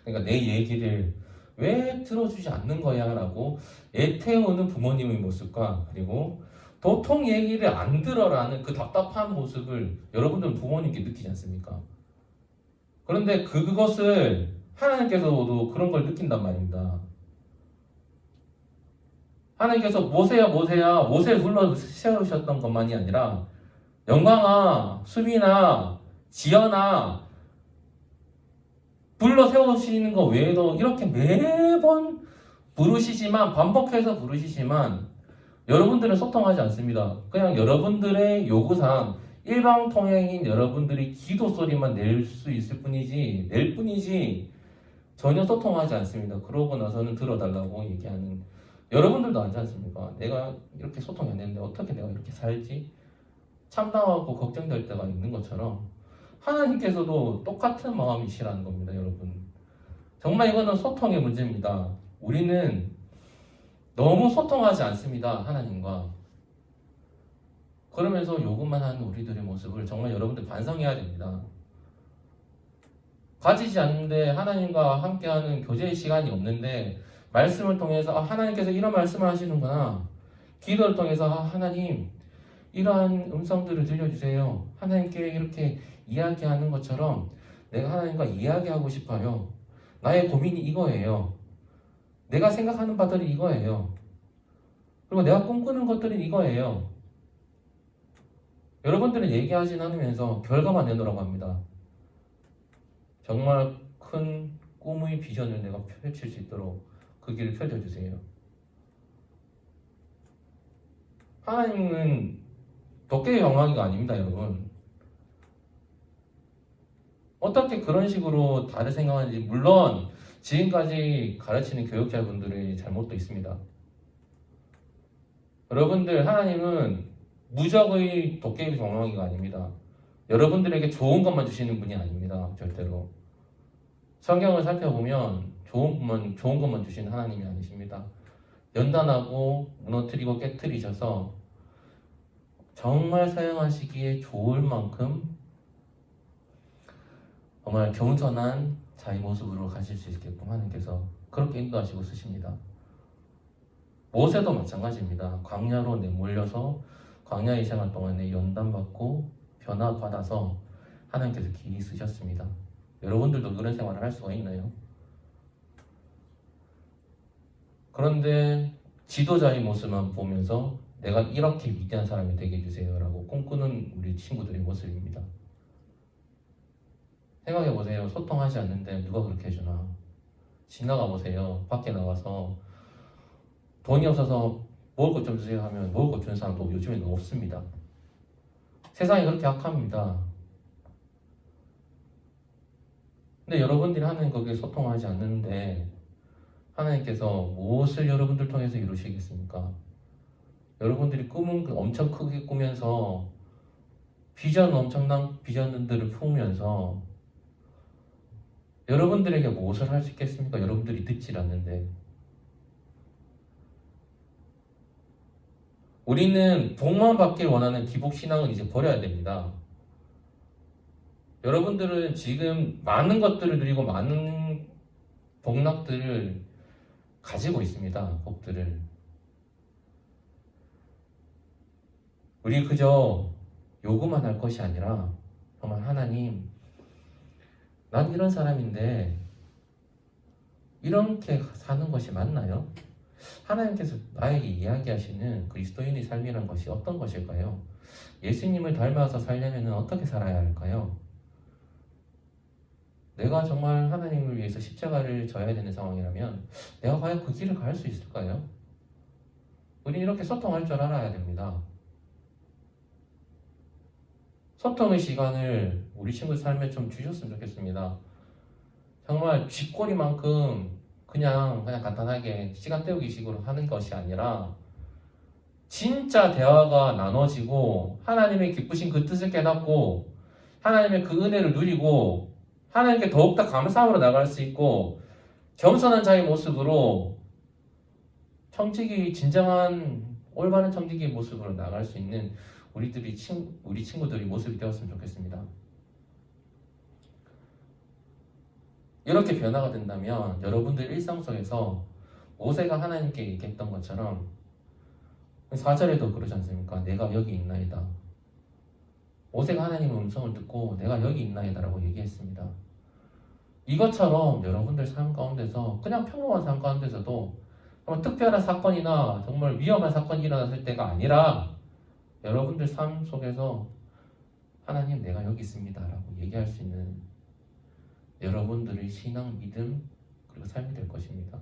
그러니까 내 얘기를 왜 들어주지 않는 거야? 라고 애태우는 부모님의 모습과 그리고 도통 얘기를 안 들어라는 그 답답한 모습을 여러분들은 부모님께 느끼지 않습니까? 그런데 그것을 하나님께서도 그런 걸 느낀단 말입니다. 하나님께서 모세를 불러 세우셨던 것만이 아니라 영광아, 수빈아, 지연아 불러 세우시는 것 외에도 이렇게 매번 부르시지만 반복해서 부르시지만 여러분들은 소통하지 않습니다. 그냥 여러분들의 요구사항 일방통행인 여러분들이 기도 소리만 낼 뿐이지 전혀 소통하지 않습니다. 그러고 나서는 들어달라고 얘기하는 여러분들도 아니지 않습니까? 내가 이렇게 소통이 안 되는데 어떻게 내가 이렇게 살지? 참담하고 걱정될 때가 있는 것처럼 하나님께서도 똑같은 마음이시라는 겁니다, 여러분. 정말 이거는 소통의 문제입니다. 우리는 너무 소통하지 않습니다, 하나님과. 그러면서 요구만 하는 우리들의 모습을 정말 여러분들 반성해야 됩니다. 가지지 않는데 하나님과 함께하는 교제의 시간이 없는데 말씀을 통해서 하나님께서 이런 말씀을 하시는구나. 기도를 통해서 하나님 이러한 음성들을 들려주세요. 하나님께 이렇게 이야기하는 것처럼 내가 하나님과 이야기하고 싶어요. 나의 고민이 이거예요. 내가 생각하는 바들이 이거예요. 그리고 내가 꿈꾸는 것들은 이거예요. 여러분들은 얘기하지 않으면서 결과만 내놓으라고 합니다. 정말 큰 꿈의 비전을 내가 펼칠 수 있도록 그 길을 펼쳐주세요. 하나님은 도깨비 방망이가 아닙니다, 여러분. 어떻게 그런 식으로 다들 생각하는지, 물론 지금까지 가르치는 교육자분들의 잘못도 있습니다. 여러분들, 하나님은 무적의 도깨비 방망이가 아닙니다. 여러분들에게 좋은 것만 주시는 분이 아닙니다, 절대로. 성경을 살펴보면 좋은 것만 주시는 하나님이 아니십니다. 연단하고 무너뜨리고 깨뜨리셔서 정말 사용하시기에 좋을 만큼 정말 겸손한 자기 모습으로 가실 수 있게끔 하나님께서 그렇게 인도하시고 쓰십니다. 모세도 마찬가지입니다. 광야로 내몰려서 광야의 생활 동안에 연단받고 변화받아서 하나님께서 길이 쓰셨습니다. 여러분들도 그런 생활을 할 수가 있나요? 그런데 지도자의 모습만 보면서 내가 이렇게 위대한 사람이 되게 해주세요 라고 꿈꾸는 우리 친구들의 모습입니다. 생각해보세요. 소통하지 않는데 누가 그렇게 해주나. 지나가 보세요. 밖에 나가서 돈이 없어서 먹을 것 좀 주세요 하면 먹을 것 주는 사람도 요즘에는 없습니다. 세상이 그렇게 악합니다. 근데 여러분들이 하나님 거기에 소통하지 않는데 하나님께서 무엇을 여러분들 통해서 이루시겠습니까? 여러분들이 꿈은 엄청 크게 꾸면서 엄청난 비전들을 품으면서 여러분들에게 무엇을 할 수 있겠습니까? 여러분들이 듣질 않는데. 우리는 복만 받길 원하는 기복신앙은 이제 버려야 됩니다. 여러분들은 지금 많은 것들을 누리고 많은 복락들을 가지고 있습니다. 복들을. 우리 그저 요구만 할 것이 아니라 정말 하나님, 난 이런 사람인데 이렇게 사는 것이 맞나요? 하나님께서 나에게 이야기하시는 그리스도인의 삶이란 것이 어떤 것일까요? 예수님을 닮아서 살려면 어떻게 살아야 할까요? 내가 정말 하나님을 위해서 십자가를 져야 되는 상황이라면 내가 과연 그 길을 갈 수 있을까요? 우리 이렇게 소통할 줄 알아야 됩니다. 소통의 시간을 우리 친구 삶에 좀 주셨으면 좋겠습니다. 정말 쥐꼬리만큼 그냥 간단하게 시간 때우기 식으로 하는 것이 아니라 진짜 대화가 나눠지고 하나님의 기쁘신 그 뜻을 깨닫고 하나님의 그 은혜를 누리고 하나님께 더욱더 감사함으로 나갈 수 있고 겸손한 자의 모습으로 진정한 올바른 청지기의 모습으로 나갈 수 있는 우리 친구들이 모습이 되었으면 좋겠습니다. 이렇게 변화가 된다면 여러분들 일상 속에서 모세가 하나님께 얘기했던 것처럼 4절에도 그러지 않습니까? 내가 여기 있나이다. 모세가 하나님의 음성을 듣고 내가 여기 있나이다 라고 얘기했습니다. 이것처럼 여러분들 삶 가운데서 그냥 평범한 삶 가운데서도 정말 특별한 사건이나 정말 위험한 사건이 일어났을 때가 아니라 여러분들 삶 속에서 하나님 내가 여기 있습니다 라고 얘기할 수 있는 여러분들의 신앙, 믿음 그리고 삶이 될 것입니다.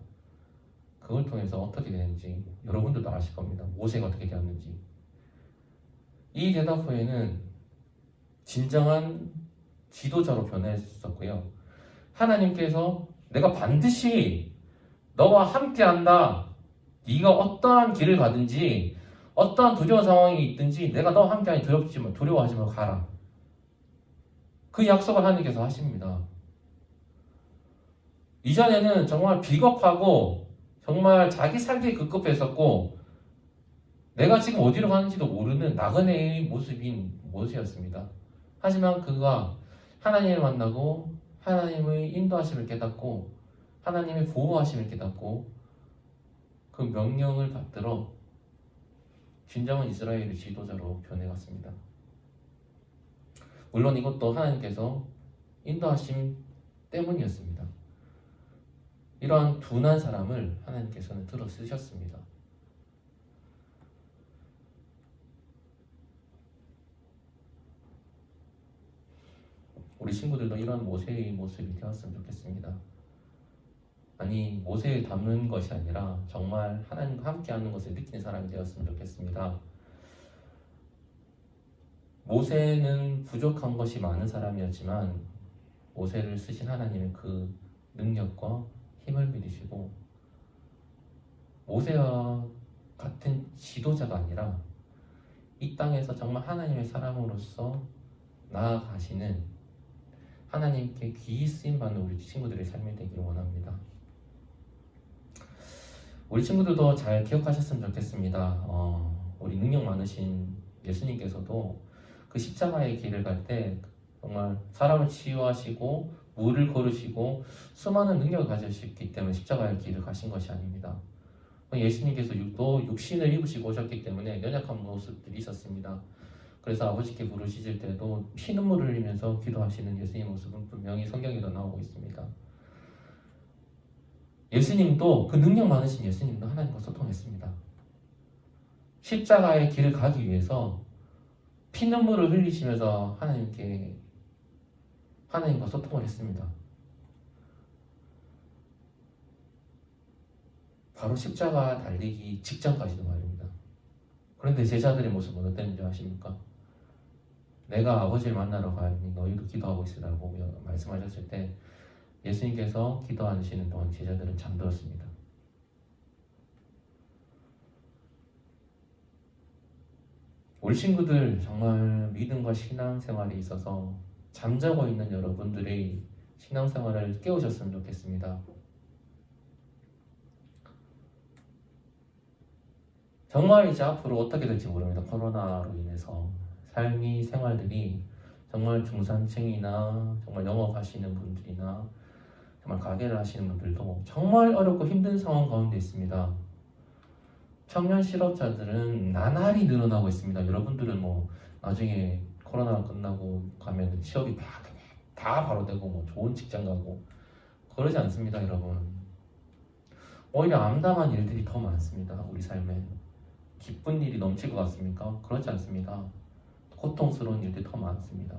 그걸 통해서 어떻게 되는지 여러분들도 아실 겁니다. 모세가 어떻게 되었는지. 이 대답 후에는 진정한 지도자로 변했었고요. 하나님께서 내가 반드시 너와 함께한다. 네가 어떠한 길을 가든지 어떠한 두려운 상황이 있든지 내가 너와 함께하니 두려워하지 말고 가라. 그 약속을 하나님께서 하십니다. 이전에는 정말 비겁하고 정말 자기 살기에 급급했었고 내가 지금 어디로 가는지도 모르는 나그네의 모습인 모세였습니다. 하지만 그가 하나님을 만나고 하나님의 인도하심을 깨닫고 하나님의 보호하심을 깨닫고 그 명령을 받들어 진정한 이스라엘의 지도자로 변해갔습니다. 물론 이것도 하나님께서 인도하심 때문이었습니다. 이러한 둔한 사람을 하나님께서는 들어 쓰셨습니다. 우리 친구들도 이러한 모세의 모습이 되었으면 좋겠습니다. 아니, 모세에 담는 것이 아니라 정말 하나님과 함께하는 것을 느끼는 사람이 되었으면 좋겠습니다. 모세는 부족한 것이 많은 사람이었지만 모세를 쓰신 하나님의 그 능력과 힘을 믿으시고 모세와 같은 지도자가 아니라 이 땅에서 정말 하나님의 사람으로서 나아가시는 하나님께 귀히 쓰임받는 우리 친구들의 삶이 되기를 원합니다. 우리 친구들도 잘 기억하셨으면 좋겠습니다. 우리 능력 많으신 예수님께서도 그 십자가의 길을 갈 때 정말 사람을 치유하시고 물을 걸으시고 수많은 능력을 가지셨기 때문에 십자가의 길을 가신 것이 아닙니다. 예수님께서 또 육신을 입으시고 오셨기 때문에 연약한 모습들이 있었습니다. 그래서 아버지께 부르시실 때도 피눈물을 흘리면서 기도하시는 예수님의 모습은 분명히 성경에도 나오고 있습니다. 예수님도 그 능력 많으신 예수님도 하나님과 소통했습니다. 십자가의 길을 가기 위해서 피눈물을 흘리시면서 하나님과 소통을 했습니다. 바로 십자가 달리기 직전까지도 말입니다. 그런데 제자들의 모습은 어땠는지 아십니까? 내가 아버지를 만나러 가니 너희도 기도하고 있으라고 말씀하셨을 때 예수님께서 기도하시는 동안 제자들은 잠들었습니다. 우리 친구들 정말 믿음과 신앙생활에 있어서 잠자고 있는 여러분들의 신앙생활을 깨우셨으면 좋겠습니다. 정말 이제 앞으로 어떻게 될지 모릅니다. 코로나로 인해서 삶이 생활들이 정말 중산층이나 정말 영업하시는 분들이나 정말 가게를 하시는 분들도 정말 어렵고 힘든 상황 가운데 있습니다. 청년 실업자들은 나날이 늘어나고 있습니다. 여러분들은 나중에 코로나가 끝나고 가면 취업이 다 바로 되고 좋은 직장 가고 그러지 않습니다, 여러분. 오히려 암담한 일들이 더 많습니다. 우리 삶에 기쁜 일이 넘칠 것 같습니까? 그렇지 않습니다. 고통스러운 일들이 더 많습니다.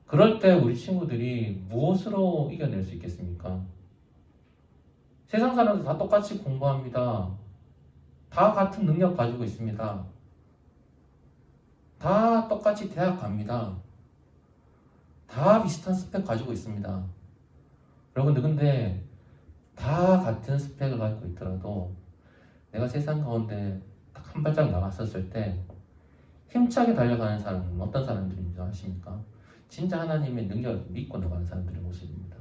그럴 때 우리 친구들이 무엇으로 이겨낼 수 있겠습니까? 세상 사람들 다 똑같이 공부합니다. 다 같은 능력 가지고 있습니다. 다 똑같이 대학 갑니다. 다 비슷한 스펙 가지고 있습니다. 여러분들 근데 다 같은 스펙을 가지고 있더라도 내가 세상 가운데 딱 한 발짝 나갔었을 때 힘차게 달려가는 사람은 어떤 사람들인지 아십니까? 진짜 하나님의 능력을 믿고 나가는 사람들의 모습입니다.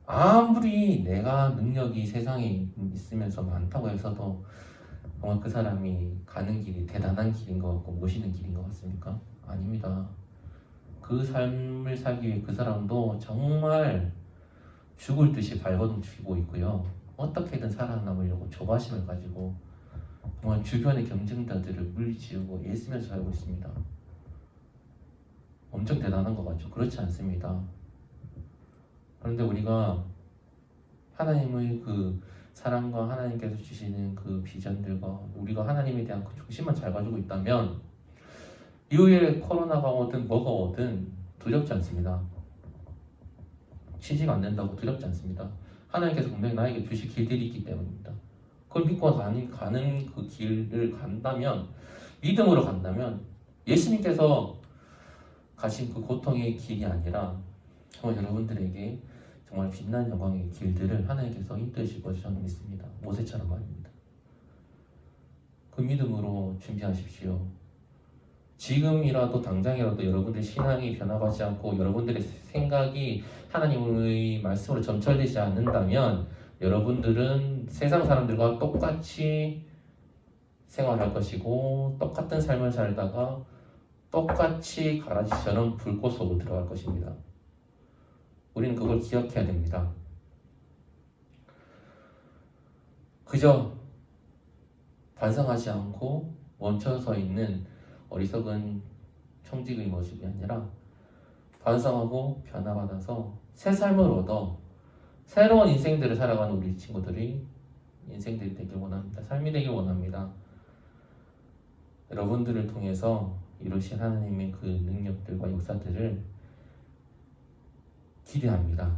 아무리 내가 능력이 세상에 있으면서 많다고 해서도 정말 그 사람이 가는 길이 대단한 길인 것 같고 멋있는 길인 것 같습니까? 아닙니다. 그 삶을 살기 위해 그 사람도 정말 죽을 듯이 발버둥 치고 있고요. 어떻게든 살아남으려고 조바심을 가지고 정말 주변의 경쟁자들을 물리치우고 애쓰면서 살고 있습니다. 엄청 대단한 것 같죠? 그렇지 않습니다. 그런데 우리가 하나님의 그 사랑과 하나님께서 주시는 그 비전들과 우리가 하나님에 대한 그 중심만 잘 가지고 있다면 이후에 코로나가 오든 뭐가 오든 두렵지 않습니다. 취직 안 된다고 두렵지 않습니다. 하나님께서 분명히 나에게 주실 길들이 있기 때문입니다. 그걸 믿고 가는 그 길을 간다면, 믿음으로 간다면 예수님께서 가신 그 고통의 길이 아니라 정말 여러분들에게 정말 빛나는 영광의 길들을 하나님께서 인도하실 것을 저는 믿습니다. 모세처럼 말입니다. 그 믿음으로 준비하십시오. 지금이라도 당장이라도 여러분들의 신앙이 변화하지 않고 여러분들의 생각이 하나님의 말씀으로 점철되지 않는다면 여러분들은 세상 사람들과 똑같이 생활할 것이고 똑같은 삶을 살다가 똑같이 가라지처럼 불꽃 속으로 들어갈 것입니다. 우리는 그걸 기억해야 됩니다. 그저 반성하지 않고 멈춰서 있는 어리석은 청직의 모습이 아니라 반성하고 변화받아서 새 삶을 얻어 새로운 인생들을 살아가는 우리 친구들이 인생들이 되길 원합니다. 삶이 되길 원합니다. 여러분들을 통해서 이루신 하나님의 그 능력들과 역사들을 기대합니다.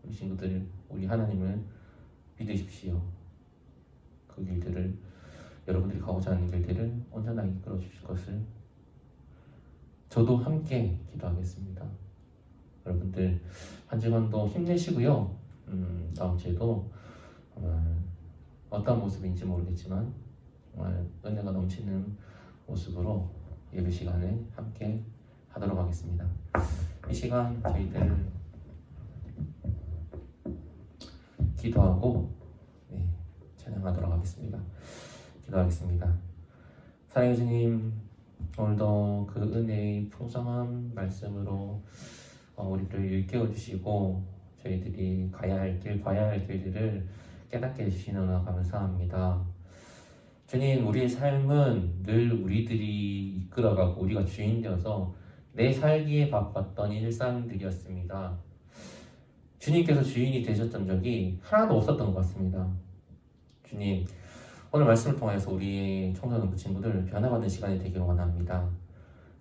우리 친구들, 우리 하나님을 믿으십시오. 그 길들을, 여러분들이 가고자 하는 길들을 온전하게 이끌어 주실 것을 저도 함께 기도하겠습니다. 여러분들 한 주간도 힘내시고요. 다음 주에도 어떤 모습인지 모르겠지만 정말 은혜가 넘치는 모습으로 예배 시간을 함께 하도록 하겠습니다. 이 시간 저희들 기도하고 찬양하도록 하겠습니다. 기도하겠습니다. 사랑해 주님, 오늘도 그 은혜의 풍성한 말씀으로 우리를 일깨워 주시고 저희들이 가야 할 길들을 깨닫게 해주시는 은혜 감사합니다. 주님, 우리의 삶은 늘 우리들이 이끌어가고 우리가 주인 되어서 내 살기에 바빴던 일상들이었습니다. 주님께서 주인이 되셨던 적이 하나도 없었던 것 같습니다. 주님, 오늘 말씀을 통해서 우리 청소년부 친구들 변화받는 시간이 되기를 원합니다.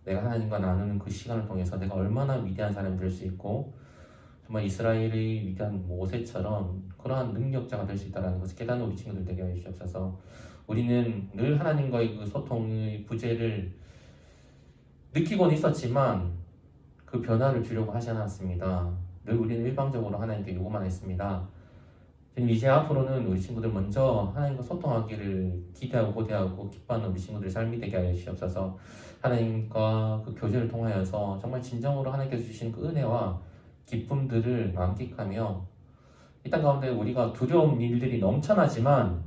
내가 하나님과 나누는 그 시간을 통해서 내가 얼마나 위대한 사람이 될 수 있고 정말 이스라엘의 위대한 모세처럼 그러한 능력자가 될 수 있다는 것을 깨닫는 우리 친구들 되게 하여 주옵소서. 우리는 늘 하나님과의 그 소통의 부재를 느끼고는 있었지만 그 변화를 주려고 하지 않았습니다. 늘 우리는 일방적으로 하나님께 요구만 했습니다. 이제 앞으로는 우리 친구들 먼저 하나님과 소통하기를 기대하고 고대하고 기뻐하는 우리 친구들의 삶이 되게 하여 주시옵소서. 하나님과 그 교제를 통하여서 정말 진정으로 하나님께서 주신 그 은혜와 기쁨들을 만끽하며 이 땅 가운데 우리가 두려운 일들이 넘쳐나지만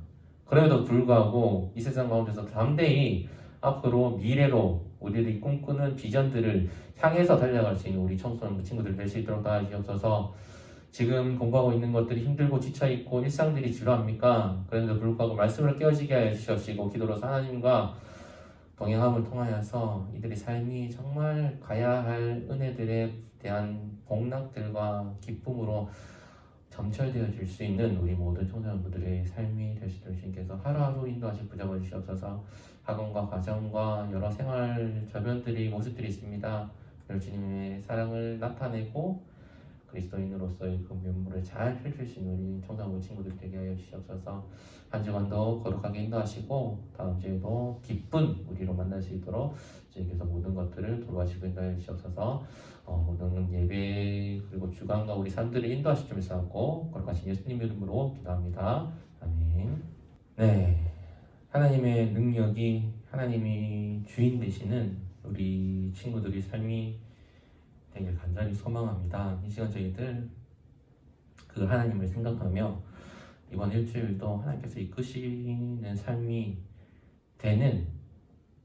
그럼에도 불구하고 이 세상 가운데서 담대히 앞으로 미래로 우리들이 꿈꾸는 비전들을 향해서 달려갈 수 있는 우리 청소년 친구들 될 수 있도록 도와주시옵소서. 지금 공부하고 있는 것들이 힘들고 지쳐있고 일상들이 지루합니까? 그런데도 불구하고 말씀으로 깨어지게 하여 주시옵시고 기도로서 하나님과 동행함을 통하여서 이들의 삶이 정말 가야 할 은혜들에 대한 복락들과 기쁨으로 점철되어 질 수 있는 우리 모든 청소년부들의 삶이 될 수 있도록 주님께서 하루하루 인도하실 붙잡아 주시옵소서. 학원과 가정과 여러 생활 저변들이 모습들이 있습니다. 주님의 사랑을 나타내고 그리스도인으로서의 그 면모를 잘 펼칠 수 있는 우리 청소년 친구들 되게 하여 주시옵소서. 한 주간도 거룩하게 인도하시고 다음 주에도 기쁜 우리로 만날 수 있도록 주님께서 모든 것들을 돌봐주시고 인도하여 주시옵소서. 모든 예배 그리고 주간과 우리 삶들을 인도하실 줄 믿사옵고 거룩하신 예수님 이름으로 기도합니다. 아멘. 네, 하나님의 능력이 하나님이 주인 되시는 우리 친구들의 삶이 되길 간절히 소망합니다. 이 시간 저희들 그 하나님을 생각하며 이번 일주일도 하나님께서 이끄시는 삶이 되는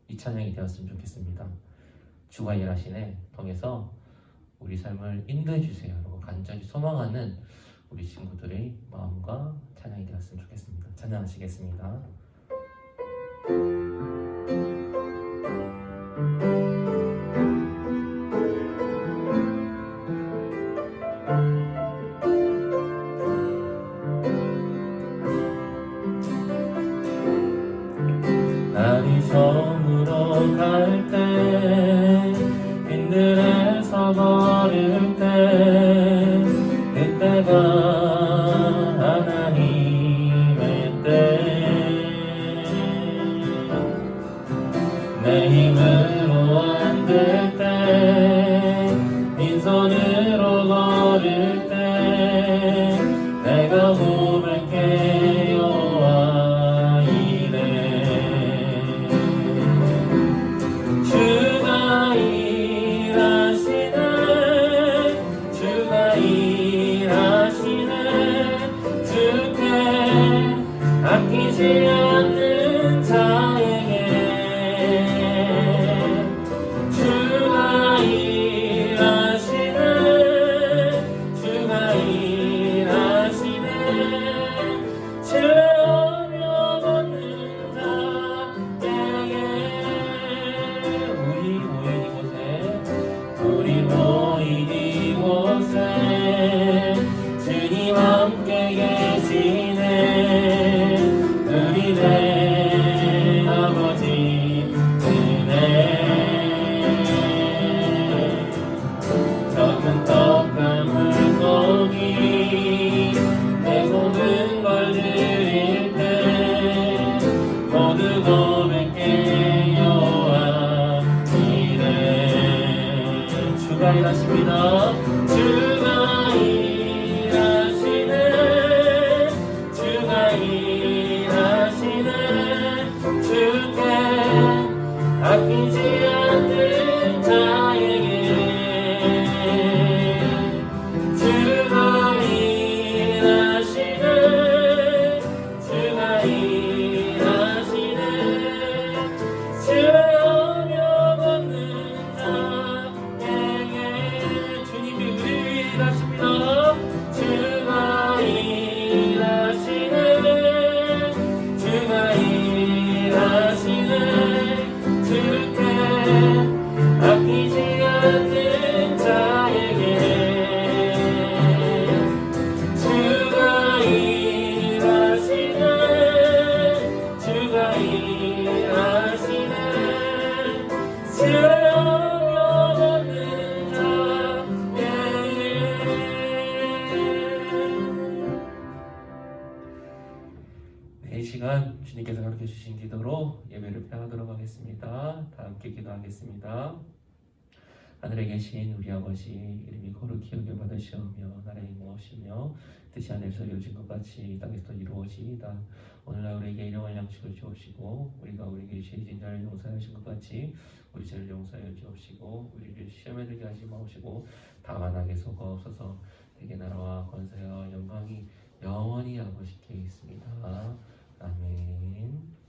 이 찬양이 되었으면 좋겠습니다. 주가 일하시네 통해서 우리 삶을 인도해 주세요 라고 간절히 소망하는 우리 친구들의 마음과 찬양이 되었으면 좋겠습니다. 찬양하시겠습니다. 날이 저물어 갈 때 빈들에서 걸을 때 그때가 하나님의 때 내 힘으로 안 될 때 빈손으로 걸을 때 내가 고백해 여호와 이래 주가 일하시네 주께 아끼지 않는 자에게 주가 일하십니다. 주가 일하시네. 주가 일하시네. 주께 아끼지 않는 자에게 주가 일하시네. 주가 일하시네. 주의 영역 없는 자에게 주님이 우리를 위해 일하십니다. 주가 일하시네. 주가 일하시네. 주께 아끼지 않는 자에게 주가 일하시네. 주가 일하시네. 주의 영역 없는 자에게. 네, 이 시간 주님께서 가르쳐 주신 기도로 예배를 평하도록 하겠습니다. 다 함께 기도하겠습니다. 하늘에 계신 우리 아버지, 이름이 거룩히 여겨 받으시오며 나라의 무엇이며 뜻이 하늘에서 이루어진 것 같이 땅에서도 이루어지이다. 오늘날 우리에게 일용할 양식을 주옵시고 우리가 우리에게 죄진 자를 용서하신 것 같이 우리 죄를 용서하여 주옵시고 우리를 시험에 들게 하지 마옵시고 다만 악에 속아옵소서. 대개 나라와 권세와 영광이 영원히 아버지께 있습니다. 아멘.